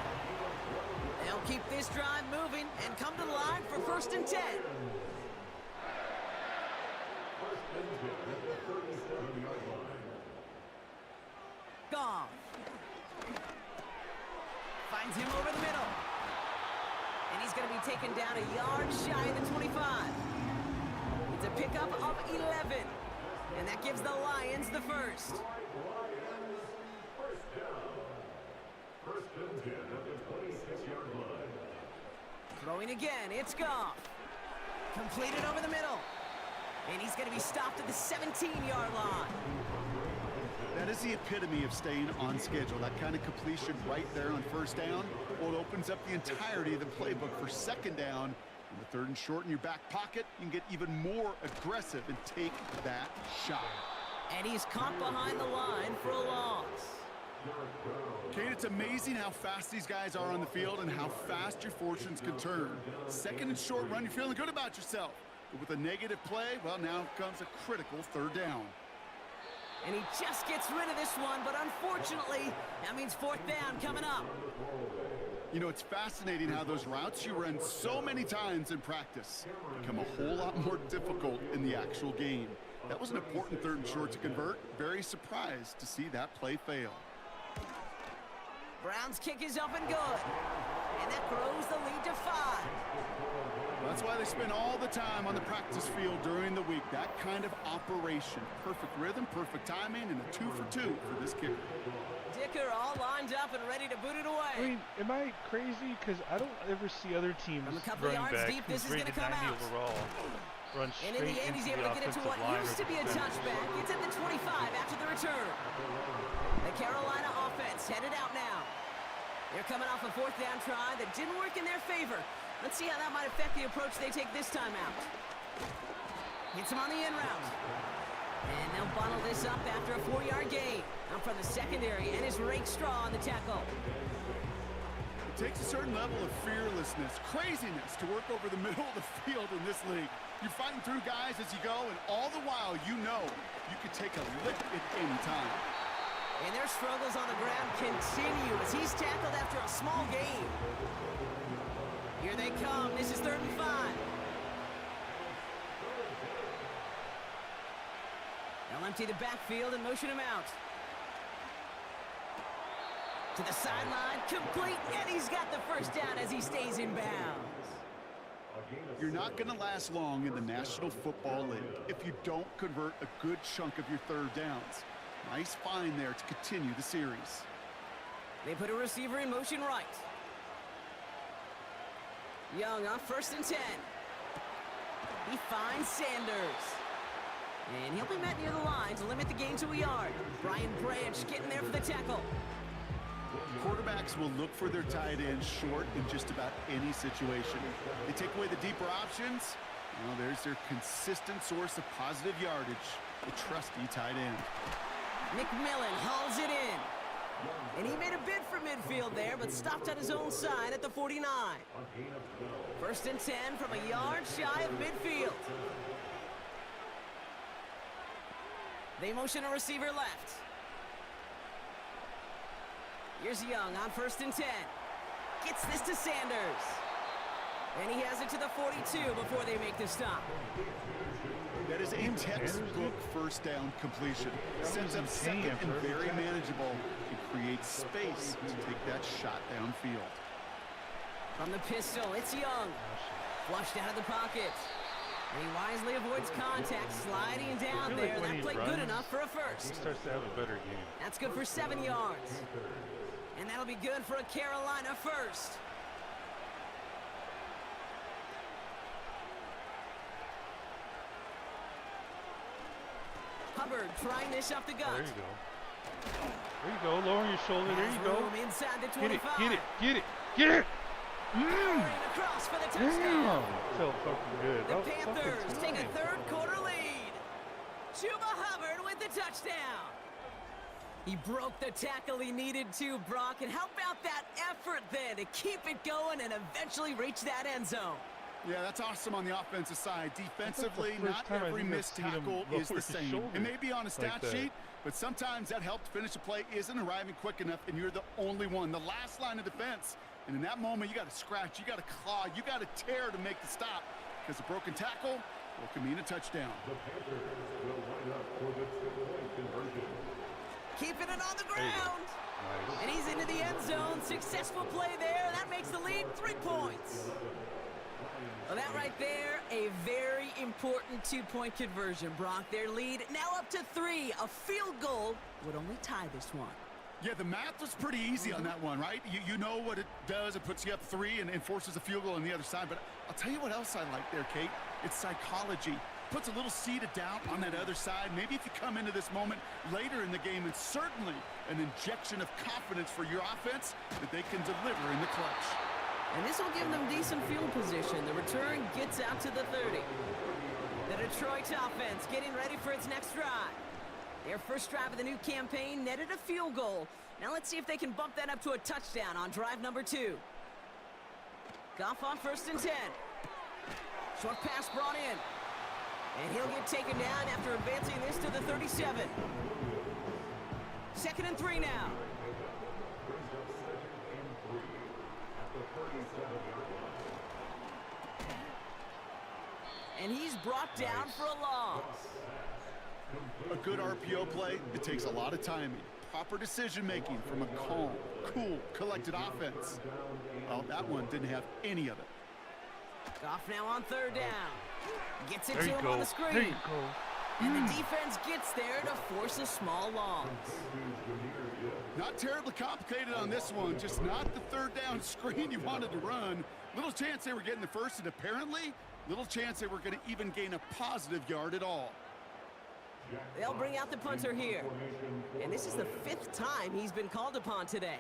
They'll keep this drive moving and come to the line for 1st and 10. Goff. Finds him over the middle. And he's going to be taken down a yard shy of the 25. It's a pickup of 11. And that gives the Lions the first. Throwing again, it's Goff. Completed over the middle. And he's going to be stopped at the 17-yard line. That is the epitome of staying on schedule. That kind of completion right there on first down. Well, it opens up the entirety of the playbook for second down. And the 3rd and short in your back pocket, you can get even more aggressive and take that shot. And he's caught behind the line for a loss. Kate, it's amazing how fast these guys are on the field and how fast your fortunes can turn. 2nd and short run, you're feeling good about yourself. But with a negative play, well, now comes a critical 3rd down. And he just gets rid of this one, but unfortunately, that means 4th down coming up. You know, it's fascinating how those routes you run so many times in practice become a whole lot more difficult in the actual game. That was an important 3rd and short to convert. Very surprised to see that play fail. Brown's kick is up and good. And that grows the lead to 5. That's why they spend all the time on the practice field during the week. That kind of operation. Perfect rhythm, perfect timing, and a 2 for 2 for this kicker. Dicker all lined up and ready to boot it away. I mean, am I crazy? Because I don't ever see other teams From a couple running yards back deep, who's this is gonna rated come 90 out. overall run And straight in the end, he's into able the to get it to offensive what line used or to be a defender. touchback. It's at the 25 after the return. The Carolina offense headed out now. They're coming off a 4th down try that didn't work in their favor. Let's see how that might affect the approach they take this time out. Hits him on the in route. And they'll bottle this up after a 4-yard gain. Out from the secondary, and his Rake Straw on the tackle. It takes a certain level of fearlessness, craziness to work over the middle of the field in this league. You're fighting through guys as you go, and all the while you know you could take a lick at any time. And their struggles on the ground continue as he's tackled after a small gain. Here they come. This is 3rd and 5. They'll empty the backfield and motion him out. To the sideline, complete, and he's got the first down as he stays in bounds. You're not going to last long in the National Football League if you don't convert a good chunk of your 3rd downs. Nice find there to continue the series. They put a receiver in motion right. Young on 1st and 10. He finds Sanders. And he'll be met near the line to limit the gain to a yard. Brian Branch getting there for the tackle. Quarterbacks will look for their tight end short in just about any situation. They take away the deeper options. Well, there's their consistent source of positive yardage, the trusty tight end. McMillan hauls it in. And he made a bid for midfield there, but stopped on his own side at the 49. 1st and 10 from a yard shy of midfield. They motion a receiver left. Here's Young on 1st and 10. Gets this to Sanders. And he has it to the 42 before they make the stop. That is a textbook first down completion. Sends up second and very manageable. It creates space to take that shot downfield. From the pistol, it's Young. Flushed out of the pocket. And he wisely avoids contact, sliding down like there. when That he played runs, good enough for a he first. starts to have a better game. That's good for 7 yards. And that'll be good for a Carolina first. Hubbard trying this up the gut. There you go. There you go. Lower your shoulder. There you go. Room inside the Get it. 25. Get it. Get it. Get it. Powering across for the touchdown. Damn. Felt fucking good. The That was fucking Panthers take a tight. third quarter lead. Chuba Hubbard with the touchdown. He broke the tackle he needed to, Brock. And how about that effort then to keep it going and eventually reach that end zone? Yeah, that's awesome on the offensive side. Defensively, first not time I every think I've missed seen him tackle lower is the his same. shoulder It may be on a stat like that. sheet, but sometimes that help to finish a play isn't arriving quick enough, and you're the only one, the last line of defense. And in that moment, you got to scratch, you got to claw, you got to tear to make the stop, because a broken tackle can mean a touchdown. Keeping it on the ground. Nice. And he's into the end zone. Successful play there. That makes the lead 3 points. Well, that right there, a very important 2-point conversion, Brock. Their lead now up to 3. A field goal would only tie this one. Yeah, the math was pretty easy on that one, right? You know what it does. It puts you up 3 and forces a field goal on the other side. But I'll tell you what else I like there, Kate. It's psychology. Puts a little seed of doubt on that other side. Maybe if you come into this moment later in the game, and certainly an injection of confidence for your offense that they can deliver in the clutch. And this will give them decent field position. The return gets out to the 30. The Detroit offense getting ready for its next drive. Their first drive of the new campaign netted a field goal. Now let's see if they can bump that up to a touchdown on drive number 2. Goff on 1st and 10. Short pass brought in. And he'll get taken down after advancing this to the 37. 2nd and 3 now. And he's brought down for a loss. A good RPO play, it takes a lot of timing. Proper decision-making from a calm, cool, collected offense. Well, that one didn't have any of it. Goff now on 3rd down. Gets it There to you him go. on the screen. There you go. And the defense gets there to force a small loss. Not terribly complicated on this one, just not the 3rd down screen you wanted to run. Little chance they were getting the first, and apparently, little chance they were going to even gain a positive yard at all. They'll bring out the punter here. And this is the 5th time he's been called upon today.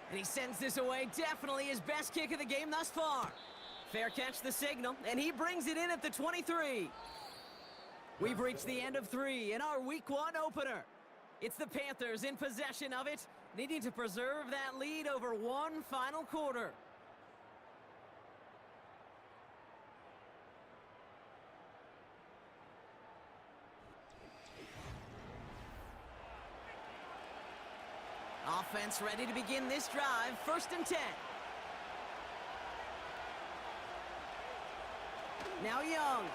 And he sends this away. Definitely his best kick of the game thus far. Fair catch the signal, and he brings it in at the 23. We've reached the end of 3 in our Week 1 opener. It's the Panthers in possession of it, needing to preserve that lead over one final quarter. Offense ready to begin this drive. 1st and 10. Now Young.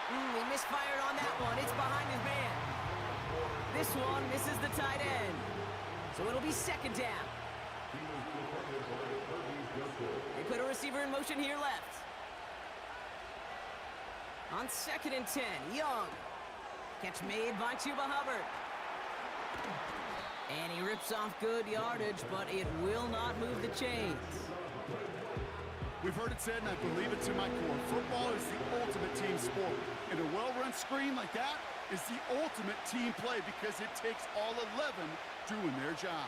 He misfired on that one. It's behind his man. This one misses the tight end. So it'll be 2nd down. They put a receiver in motion here left. On 2nd and 10, Young. Catch made by Chuba Hubbard. And he rips off good yardage, but it will not move the chains. We've heard it said, and I believe it to my core, football is the ultimate team sport. And a well-run screen like that is the ultimate team play because it takes all 11 doing their job.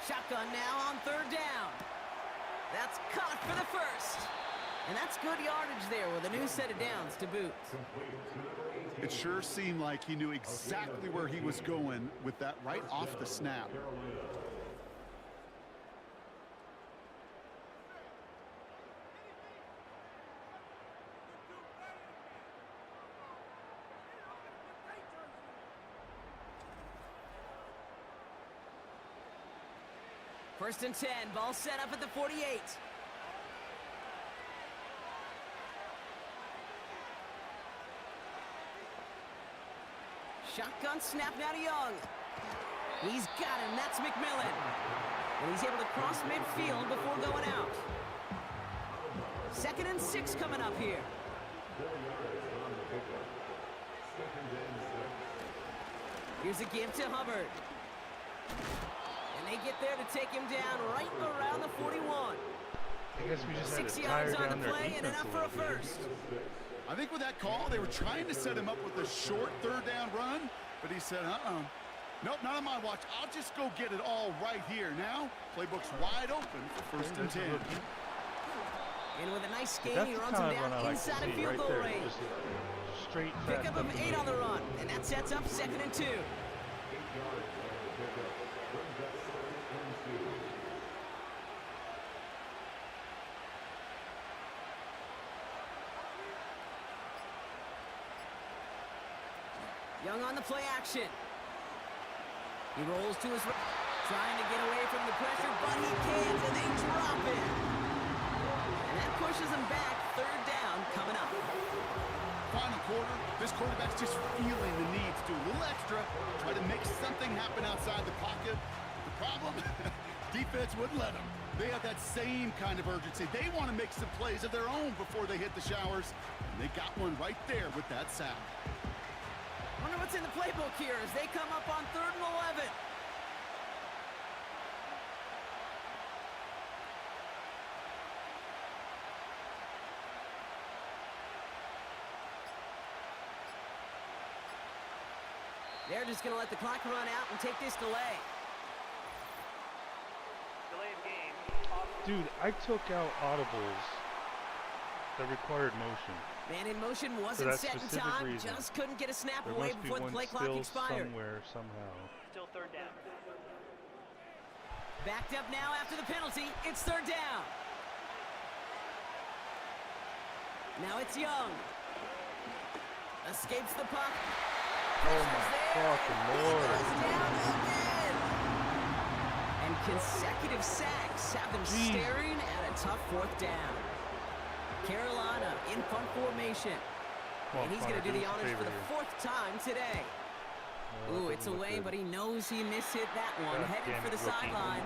Shotgun now on 3rd down. That's caught for the first. And that's good yardage there with a new set of downs to boot. It sure seemed like he knew exactly where he was going with that right off the snap. First and 10, ball set up at the 48. Shotgun snap now to Young. He's got him. That's McMillan. And he's able to cross midfield before going out. 2nd and 6 coming up here. Here's a give to Hubbard. And they get there to take him down right around the 41. I guess we just had 6 to tire yards on down the their play and defense enough a for a little bit. first. I think with that call, they were trying to set him up with a short 3rd down run, but he said, nope, not on my watch. I'll just go get it all right here. Now, playbook's wide open for 1st and 10. And with a nice But gain, that's he the runs kind him of run I down like inside to of see field right goal there. range. Just a straight Pick fast up of up 8 on the run, and that sets up 2nd and 2. Young on the play action. He rolls to his right, trying to get away from the pressure, but he can't, and they drop it. And that pushes him back. 3rd down coming up. Final quarter, this quarterback's just feeling the need to do a little extra, try to make something happen outside the pocket. The problem, defense wouldn't let them. They have that same kind of urgency. They want to make some plays of their own before they hit the showers, and they got one right there with that sack. Wonder what's in the playbook here as they come up on 3rd and 11. They're just going to let the clock run out and take this delay. Delay of game. Dude, I took out audibles that required motion. Man in motion For wasn't that set in specific time. reason. Just couldn't get a snap There away must be before the one play clock still expired. somewhere, somehow. Still 3rd down. Backed up now after the penalty. It's 3rd down. Now it's Young. Escapes the puck. Oh my fucking lord. Goes down again. And consecutive sacks have them staring at a tough 4th down. Carolina in punt formation. And he's going to do the honors for the 4th time today. Ooh, it's away, but he knows he mishit that one. Headed for the sideline.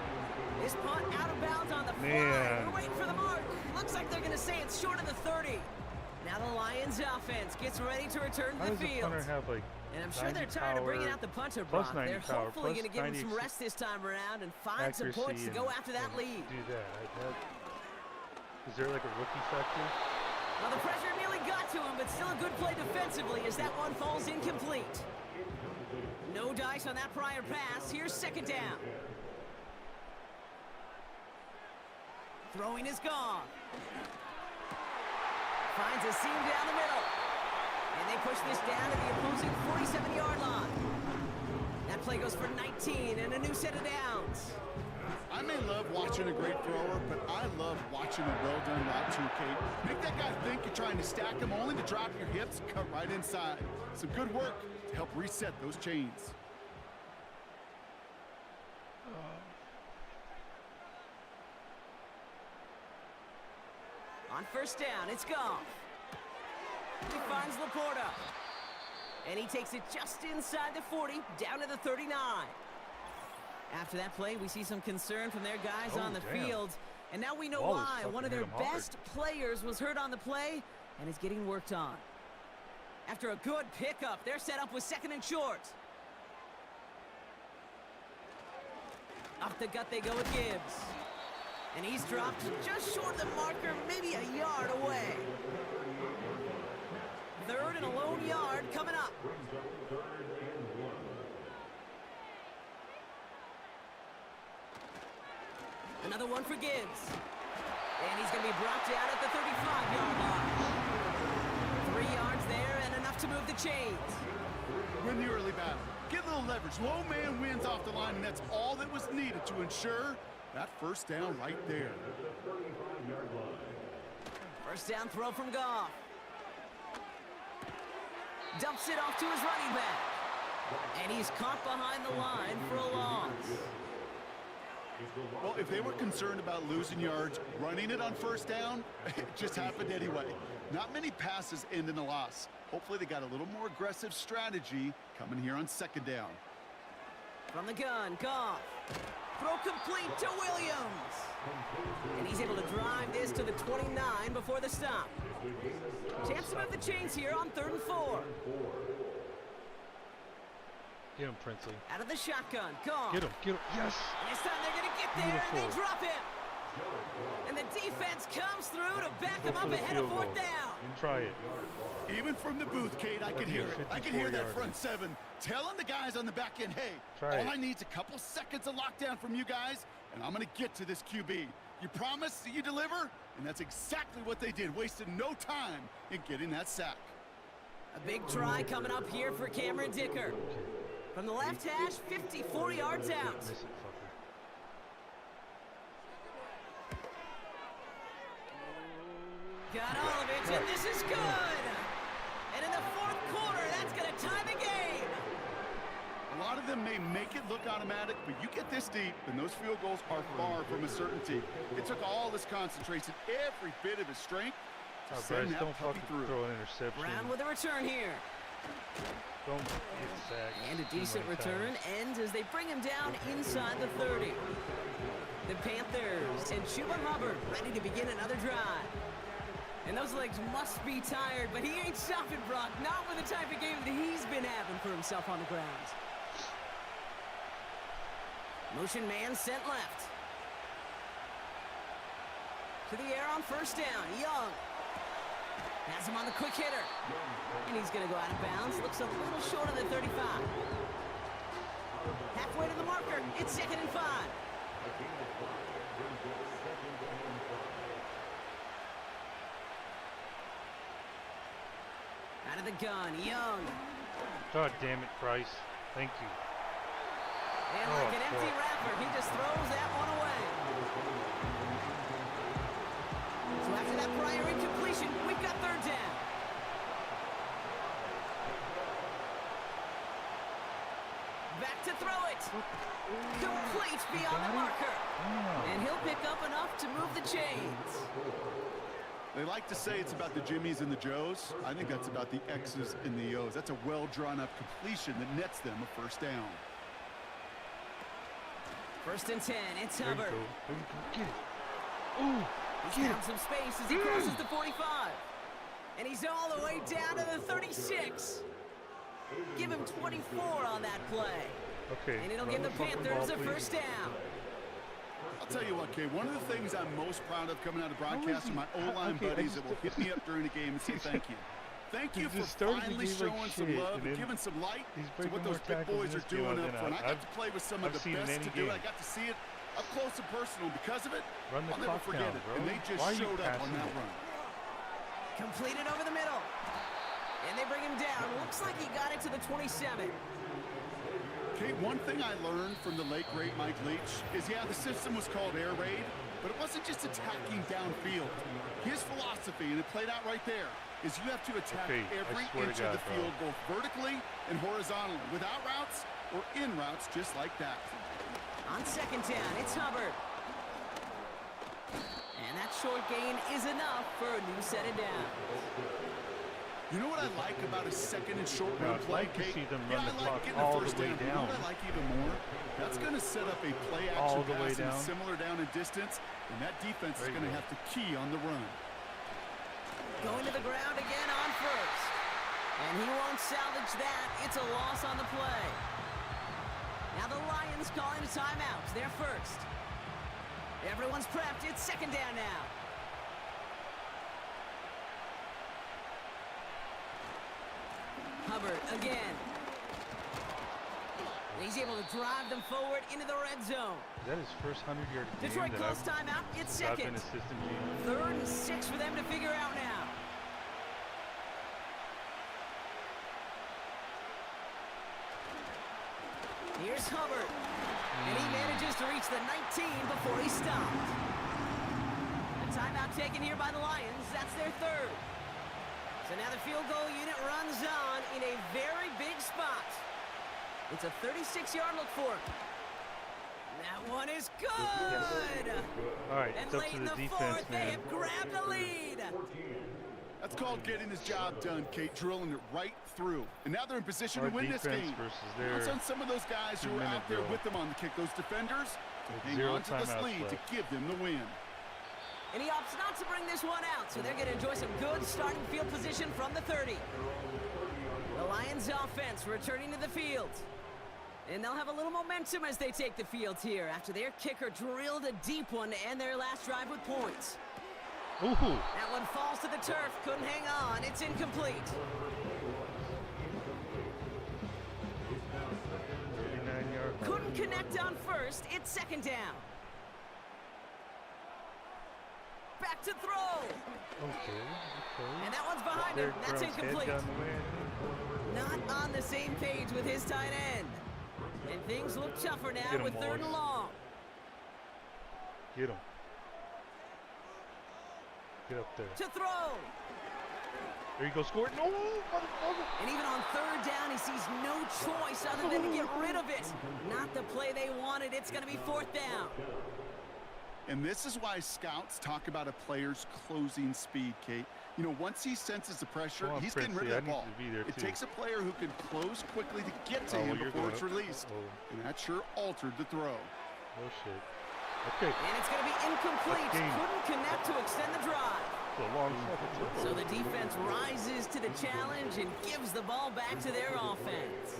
This punt out of bounds on the fly. We're waiting for the mark. Looks like they're going to say it's short of the 30. Now the Lions offense gets ready to return to the field. And I'm sure they're tired of bringing out the punter, Brock. They're hopefully going to give him some rest this time around and find some points to go after that lead. Do that. Is there like a rookie factor? Well, the pressure nearly got to him, but still a good play defensively as that one falls incomplete. No dice on that prior pass. Here's 2nd down. Throwing is gone. Finds a seam down the middle. And they push this down to the opposing 47-yard line. That play goes for 19 and a new set of downs. I may love watching a great thrower, but I love watching a well-done route too, Kate. Make that guy think you're trying to stack him only to drop your hips, cut right inside. Some good work to help reset those chains. On 1st down, it's Goff. He finds Laporta. And he takes it just inside the 40, down to the 39. After that play, we see some concern from their guys on the field. And now we know why. One of their best players was hurt on the play and is getting worked on. After a good pickup, they're set up with 2nd and short. Off the gut they go with Gibbs. And he's dropped just short of the marker, maybe a yard away. 3rd and a lone yard coming up. Another one for Gibbs. And he's going to be brought down at the 35-yard line. 3 yards there and enough to move the chains. Win the early battle. Get a little leverage. Low man wins off the line, and that's all that was needed to ensure that 1st down right there. 1st down throw from Goff. Dumps it off to his running back. And he's caught behind the line for a loss. Well, if they were concerned about losing yards, running it on 1st down, it just happened anyway. Not many passes end in a loss. Hopefully they got a little more aggressive strategy coming here on 2nd down. From the gun, Goff. Throw complete to Williams. And he's able to drive this to the 29 before the stop. Chance to move the chains here on 3rd and 4. Get him, Princely. Out of the shotgun, Goff. Get him, yes! And this time they're going to get there, Beautiful. and they drop him. And the defense comes through to back them Go up for the ahead of field 4th goal. down. Try it. Even from the booth, Kate, I can hear it. I can hear that front seven telling the guys on the back end, hey, Try all it. I need is a couple seconds of lockdown from you guys, and I'm going to get to this QB. You promise that you deliver? And that's exactly what they did, wasted no time in getting that sack. A big try coming up here for Cameron Dicker. From the left hash, 54 yards out. Miss it, fucker. Got all of it, and this is good. And in the 4th quarter, that's going to tie the game. A lot of them may make it look automatic, but you get this deep, and those field goals are far from a certainty. It took all his concentration, every bit of his strength, to Oh, send Bryce, that don't puppy fucking through. throw an interception. Brown with a return here. Don't get sacked. And a too decent many return times. ends as they bring him down inside the 30. The Panthers and Chuba Hubbard ready to begin another drive. And those legs must be tired, but he ain't stopping, Brock. Not with the type of game that he's been having for himself on the ground. Motion man sent left. To the air on 1st down. Young. Has him on the quick hitter. And he's going to go out of bounds. Looks a little short of the 35. Halfway to the marker. It's 2nd and 5. Out of the gun. Young. God damn it, Bryce. Thank you. And like an empty wrapper, he just throws that one away. So after that prior incompletion, we've got 3rd down. Back to throw it. Complete beyond the marker. And he'll pick up enough to move the chains. They like to say it's about the Jimmies and the Joes. I think that's about the X's and the O's. That's a well-drawn-up completion that nets them a 1st down. 1st and 10, it's There you Hubbard. go. There you go. Get it. Ooh. He's found some space as he crosses the 45. And he's all the way down to the 36. Give him 24 on that play. Okay. And it'll run give the fucking Panthers ball, a please. 1st down. I'll tell you what, Kay, one of the things I'm most proud of coming out of broadcast are my O-line Okay, I buddies just- that will hit me up during a game and say thank you. Thank you He for just started the finally game like showing some shit, love and and then giving some light he's to breaking what those more big tackles boys in are this game doing than up front. I got I've to play with some of I've the seen in best any to do it. game. I got to see it up close and personal. Because of it, Run the I'll never clock forget down, it. bro. And they just Why are you showed up on passing that it? run. Completed over the middle. And they bring him down. Looks like he got it to the 27. Okay, one thing I learned from the late, great Mike Leach is, yeah, the system was called air raid, but it wasn't just attacking downfield. His philosophy, and it played out right there, is you have to attack Okay, I every swear to inch of the God, bro. field, both vertically and horizontally, without routes or in routes, just like that. On 2nd down, it's Hubbard. And that short gain is enough for a new set of downs. You know what I like about a 2nd and short Yeah, run I'd play? like to Kate? see them Yeah, run I the like clock getting all the first the way down. You know what down. I like even more? That's going to set up a play All action the way pass and down. similar down and distance, and that defense is There you going to go. have to key on the run. Going to the ground again on 1st. And he won't salvage that. It's a loss on the play. Now the Lions calling a timeout. They're 1st. Everyone's prepped. It's 2nd down now. Hubbard again. And he's able to drive them forward into the red zone. Is that his first 100-yard game Detroit that calls I've timeout. It's I've been 2nd. assistant GM? 3rd and 6 for them to figure out now. Here's Hubbard. And he manages to reach the 19 before he stopped. A timeout taken here by the Lions. That's their 3rd. So now the field goal unit runs on in a very big spot. It's a 36-yard look for him. That one is good. All right, And it's up late to in the the defense, 4th, they man. have grabbed the lead. That's called getting his job done, Kate, drilling it right through. And now they're in position Our to win this defense game. versus It's their on some of those guys who are out there with them on the kick, those defenders, to with hang 0 on to this timeouts lead left. to give them the win. And he opts not to bring this one out, so they're going to enjoy some good starting field position from the 30. The Lions offense returning to the field. And they'll have a little momentum as they take the field here after their kicker drilled a deep one to end their last drive with points. Ooh. That one falls to the turf, couldn't hang on, it's incomplete. 39-yard. Couldn't connect on first, it's second down. Back to throw. Okay. And that one's behind him, that's incomplete. Not on the same page with his tight end. And things look tougher Get now 'em, with third and Morris. long. Get him. Get up there. To throw. There you go, score. No, motherfucker. And even on third down, he sees no choice other than to get rid of it. Not the play they wanted. It's going to be fourth down. And this is why scouts talk about a player's closing speed, Kate. You know, once he senses the pressure, Come on, he's getting rid Princey, of the I ball. need to be there It too. takes a player who can close quickly to get to Oh, him you're before going it's up. released. Oh. And that sure altered the throw. Oh, shit. Okay. And it's going to be incomplete. Game. Couldn't connect to extend the drive. It's a long second. So the defense rises to the challenge and gives the ball back to their offense.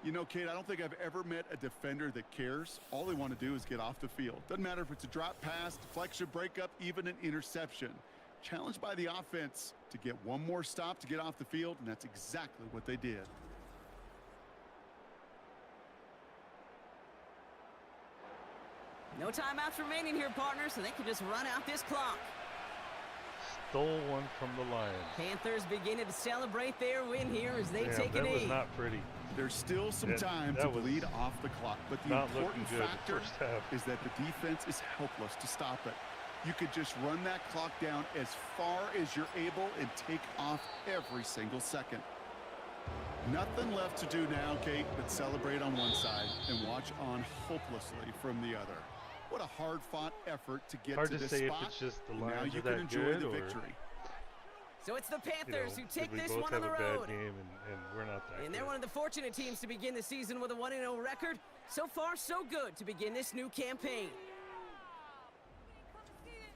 You know, Kate, I don't think I've ever met a defender that cares. All they want to do is get off the field. Doesn't matter if it's a drop pass, deflection, breakup, even an interception. Challenged by the offense to get one more stop to get off the field, and that's exactly what they did. No timeouts remaining here, partner, so they can just run out this clock. Stole one from the Lions. Panthers beginning to celebrate their win here as they Damn, take a that was knee. not pretty. There's still some time that to was bleed off the clock, but the not looking important good the factor first half. is that the defense is helpless to stop it. You could just run that clock down as far as you're able and take off every single second. Nothing left to do now, Kate, but celebrate on one side and watch on hopelessly from the other. What a hard-fought effort to get Hard to to this say spot. if it's just the and now Lions you are can that enjoy good the or, victory. So it's the you know, Panthers who take did we this both one have on the a bad road. game and we're not that And good. they're one of the fortunate teams to begin the season with a 1-0 record. So far, so good to begin this new campaign.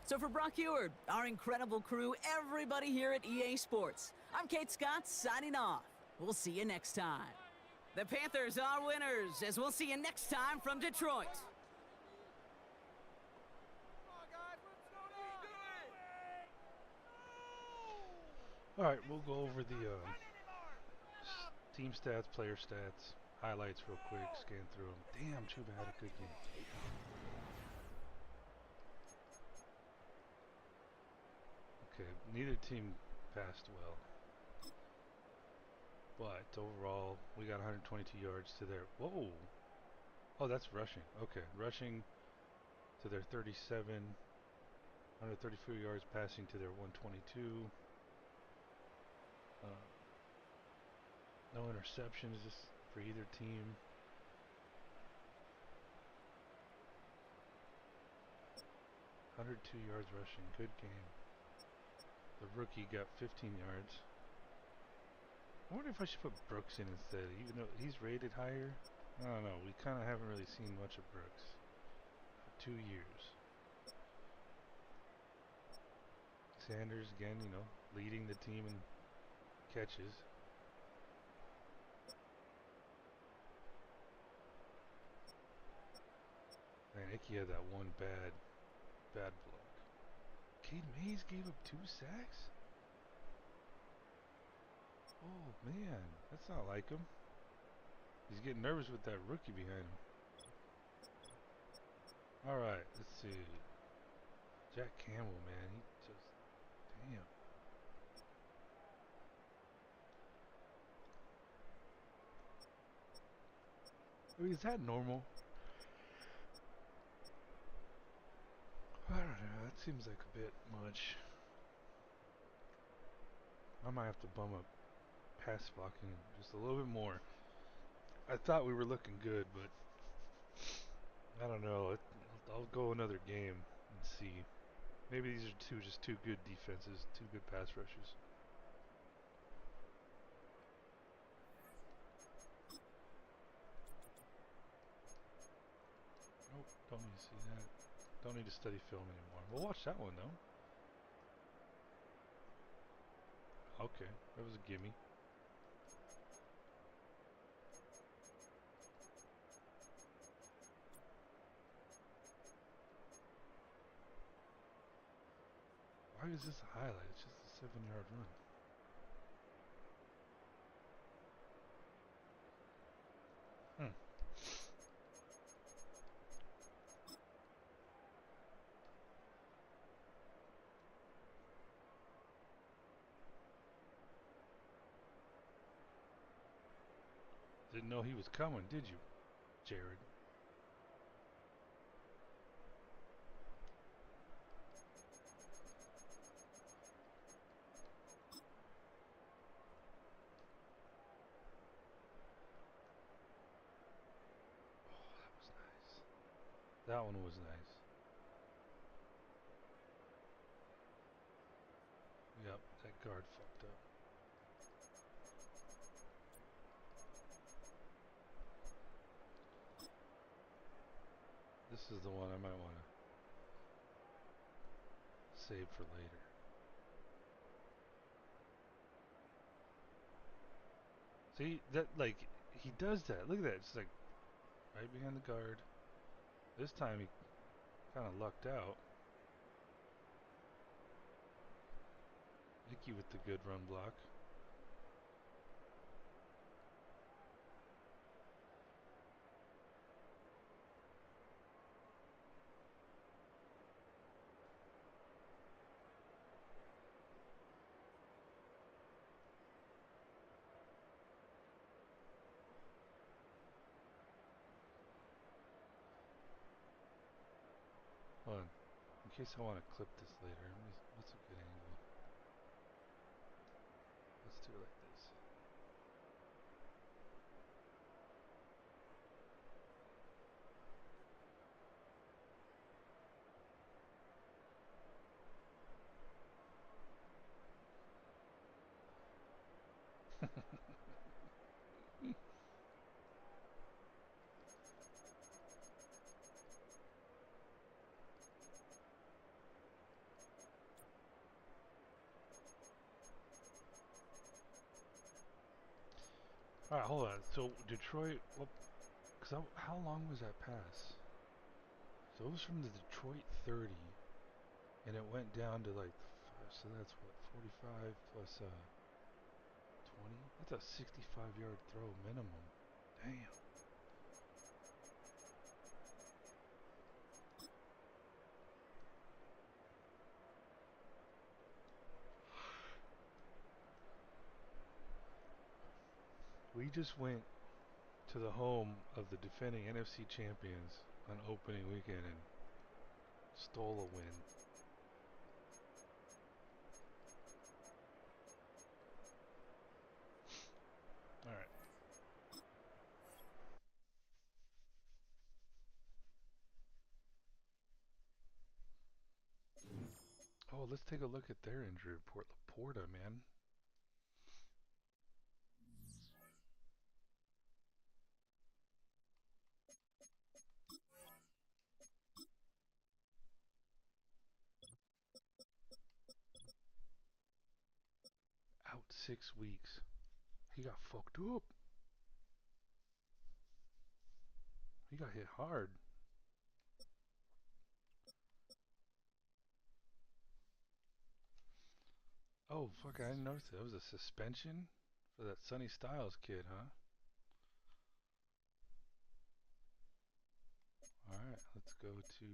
So for Brock Eward, our incredible crew, everybody here at EA Sports, I'm Kate Scott signing off. We'll see you next time. The Panthers are winners, as we'll see you next time from Detroit. All right, we'll go over the team stats, player stats, highlights real quick, scan through them. Damn, Chuba had a good game. Okay, neither team passed well. But overall, we got 122 yards to their... Whoa! Oh, that's rushing. Okay, rushing to their 37. 134 yards passing to their 122. No interceptions for either team. ...102 yards rushing. Good game. The rookie got 15 yards. I wonder if I should put Brooks in instead, even though he's rated higher. I don't know. We kind of haven't really seen much of Brooks for 2 years. Sanders again, you know, leading the team in catches. Man, Icky had that one bad block. Cade Mays gave up 2 sacks? Oh man, that's not like him. He's getting nervous with that rookie behind him. Alright, let's see. Jack Campbell, man, he just... Damn. I mean, is that normal? I don't know, that seems like a bit much. I might have to bum up pass blocking just a little bit more. I thought we were looking good, but I don't know. I'll go another game and see. Maybe these are just two good defenses, two good pass rushers. Nope, don't need to see that. Don't need to study film anymore. We'll watch that one though. Okay, that was a gimme. Why is this a highlight? It's just a 7-yard run. Hmm. Didn't know he was coming, did you, Jared? Oh, that was nice. That one was nice. Yep, that guard fucked up. This is the one I might want to save for later. See, that, like, he does that. Look at that. It's like right behind the guard. This time he kind of lucked out. Mickey with the good run block. Hold on. In case I want to clip this later. What's a good angle? Let's do it like this. All right, hold on. So Detroit, what? Cause how long was that pass? So it was from the Detroit 30, and it went down to like, so that's what 45 plus 20. That's a 65-yard throw minimum. Damn. We just went to the home of the defending NFC champions on opening weekend and stole a win. All right. Oh, let's take a look at their injury report. Laporta, man. Out 6 weeks. He got fucked up. He got hit hard. Oh, fuck, I didn't notice it. That was a suspension for that Sonny Styles kid, huh? Alright, let's go to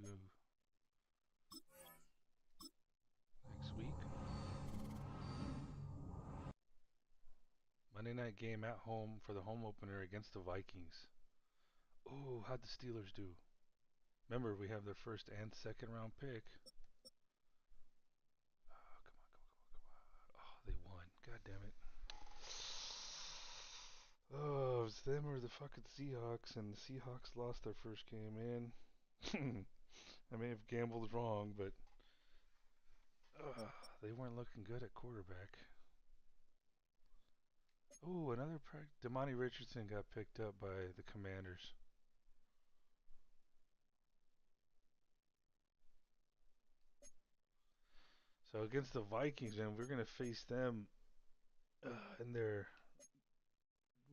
next week. Monday night game at home for the home opener against the Vikings. Oh, how'd the Steelers do? Remember, we have their first and second round pick. Oh, come on, come on, come on, come on. Oh, they won. God damn it. Oh, it was them or the fucking Seahawks, and the Seahawks lost their first game, man. I may have gambled wrong, but They weren't looking good at quarterback. Ooh, another Damani Richardson got picked up by the Commanders. So against the Vikings, and we're gonna face them in their,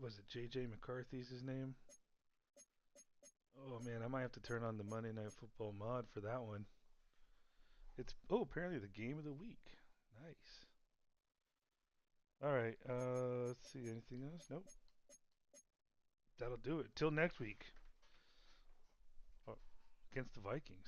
was it J.J. McCarthy's his name? Oh man, I might have to turn on the Monday Night Football mod for that one. It's apparently the game of the week. Nice. All right, let's see. Anything else? Nope. That'll do it. Till next week against the Vikings.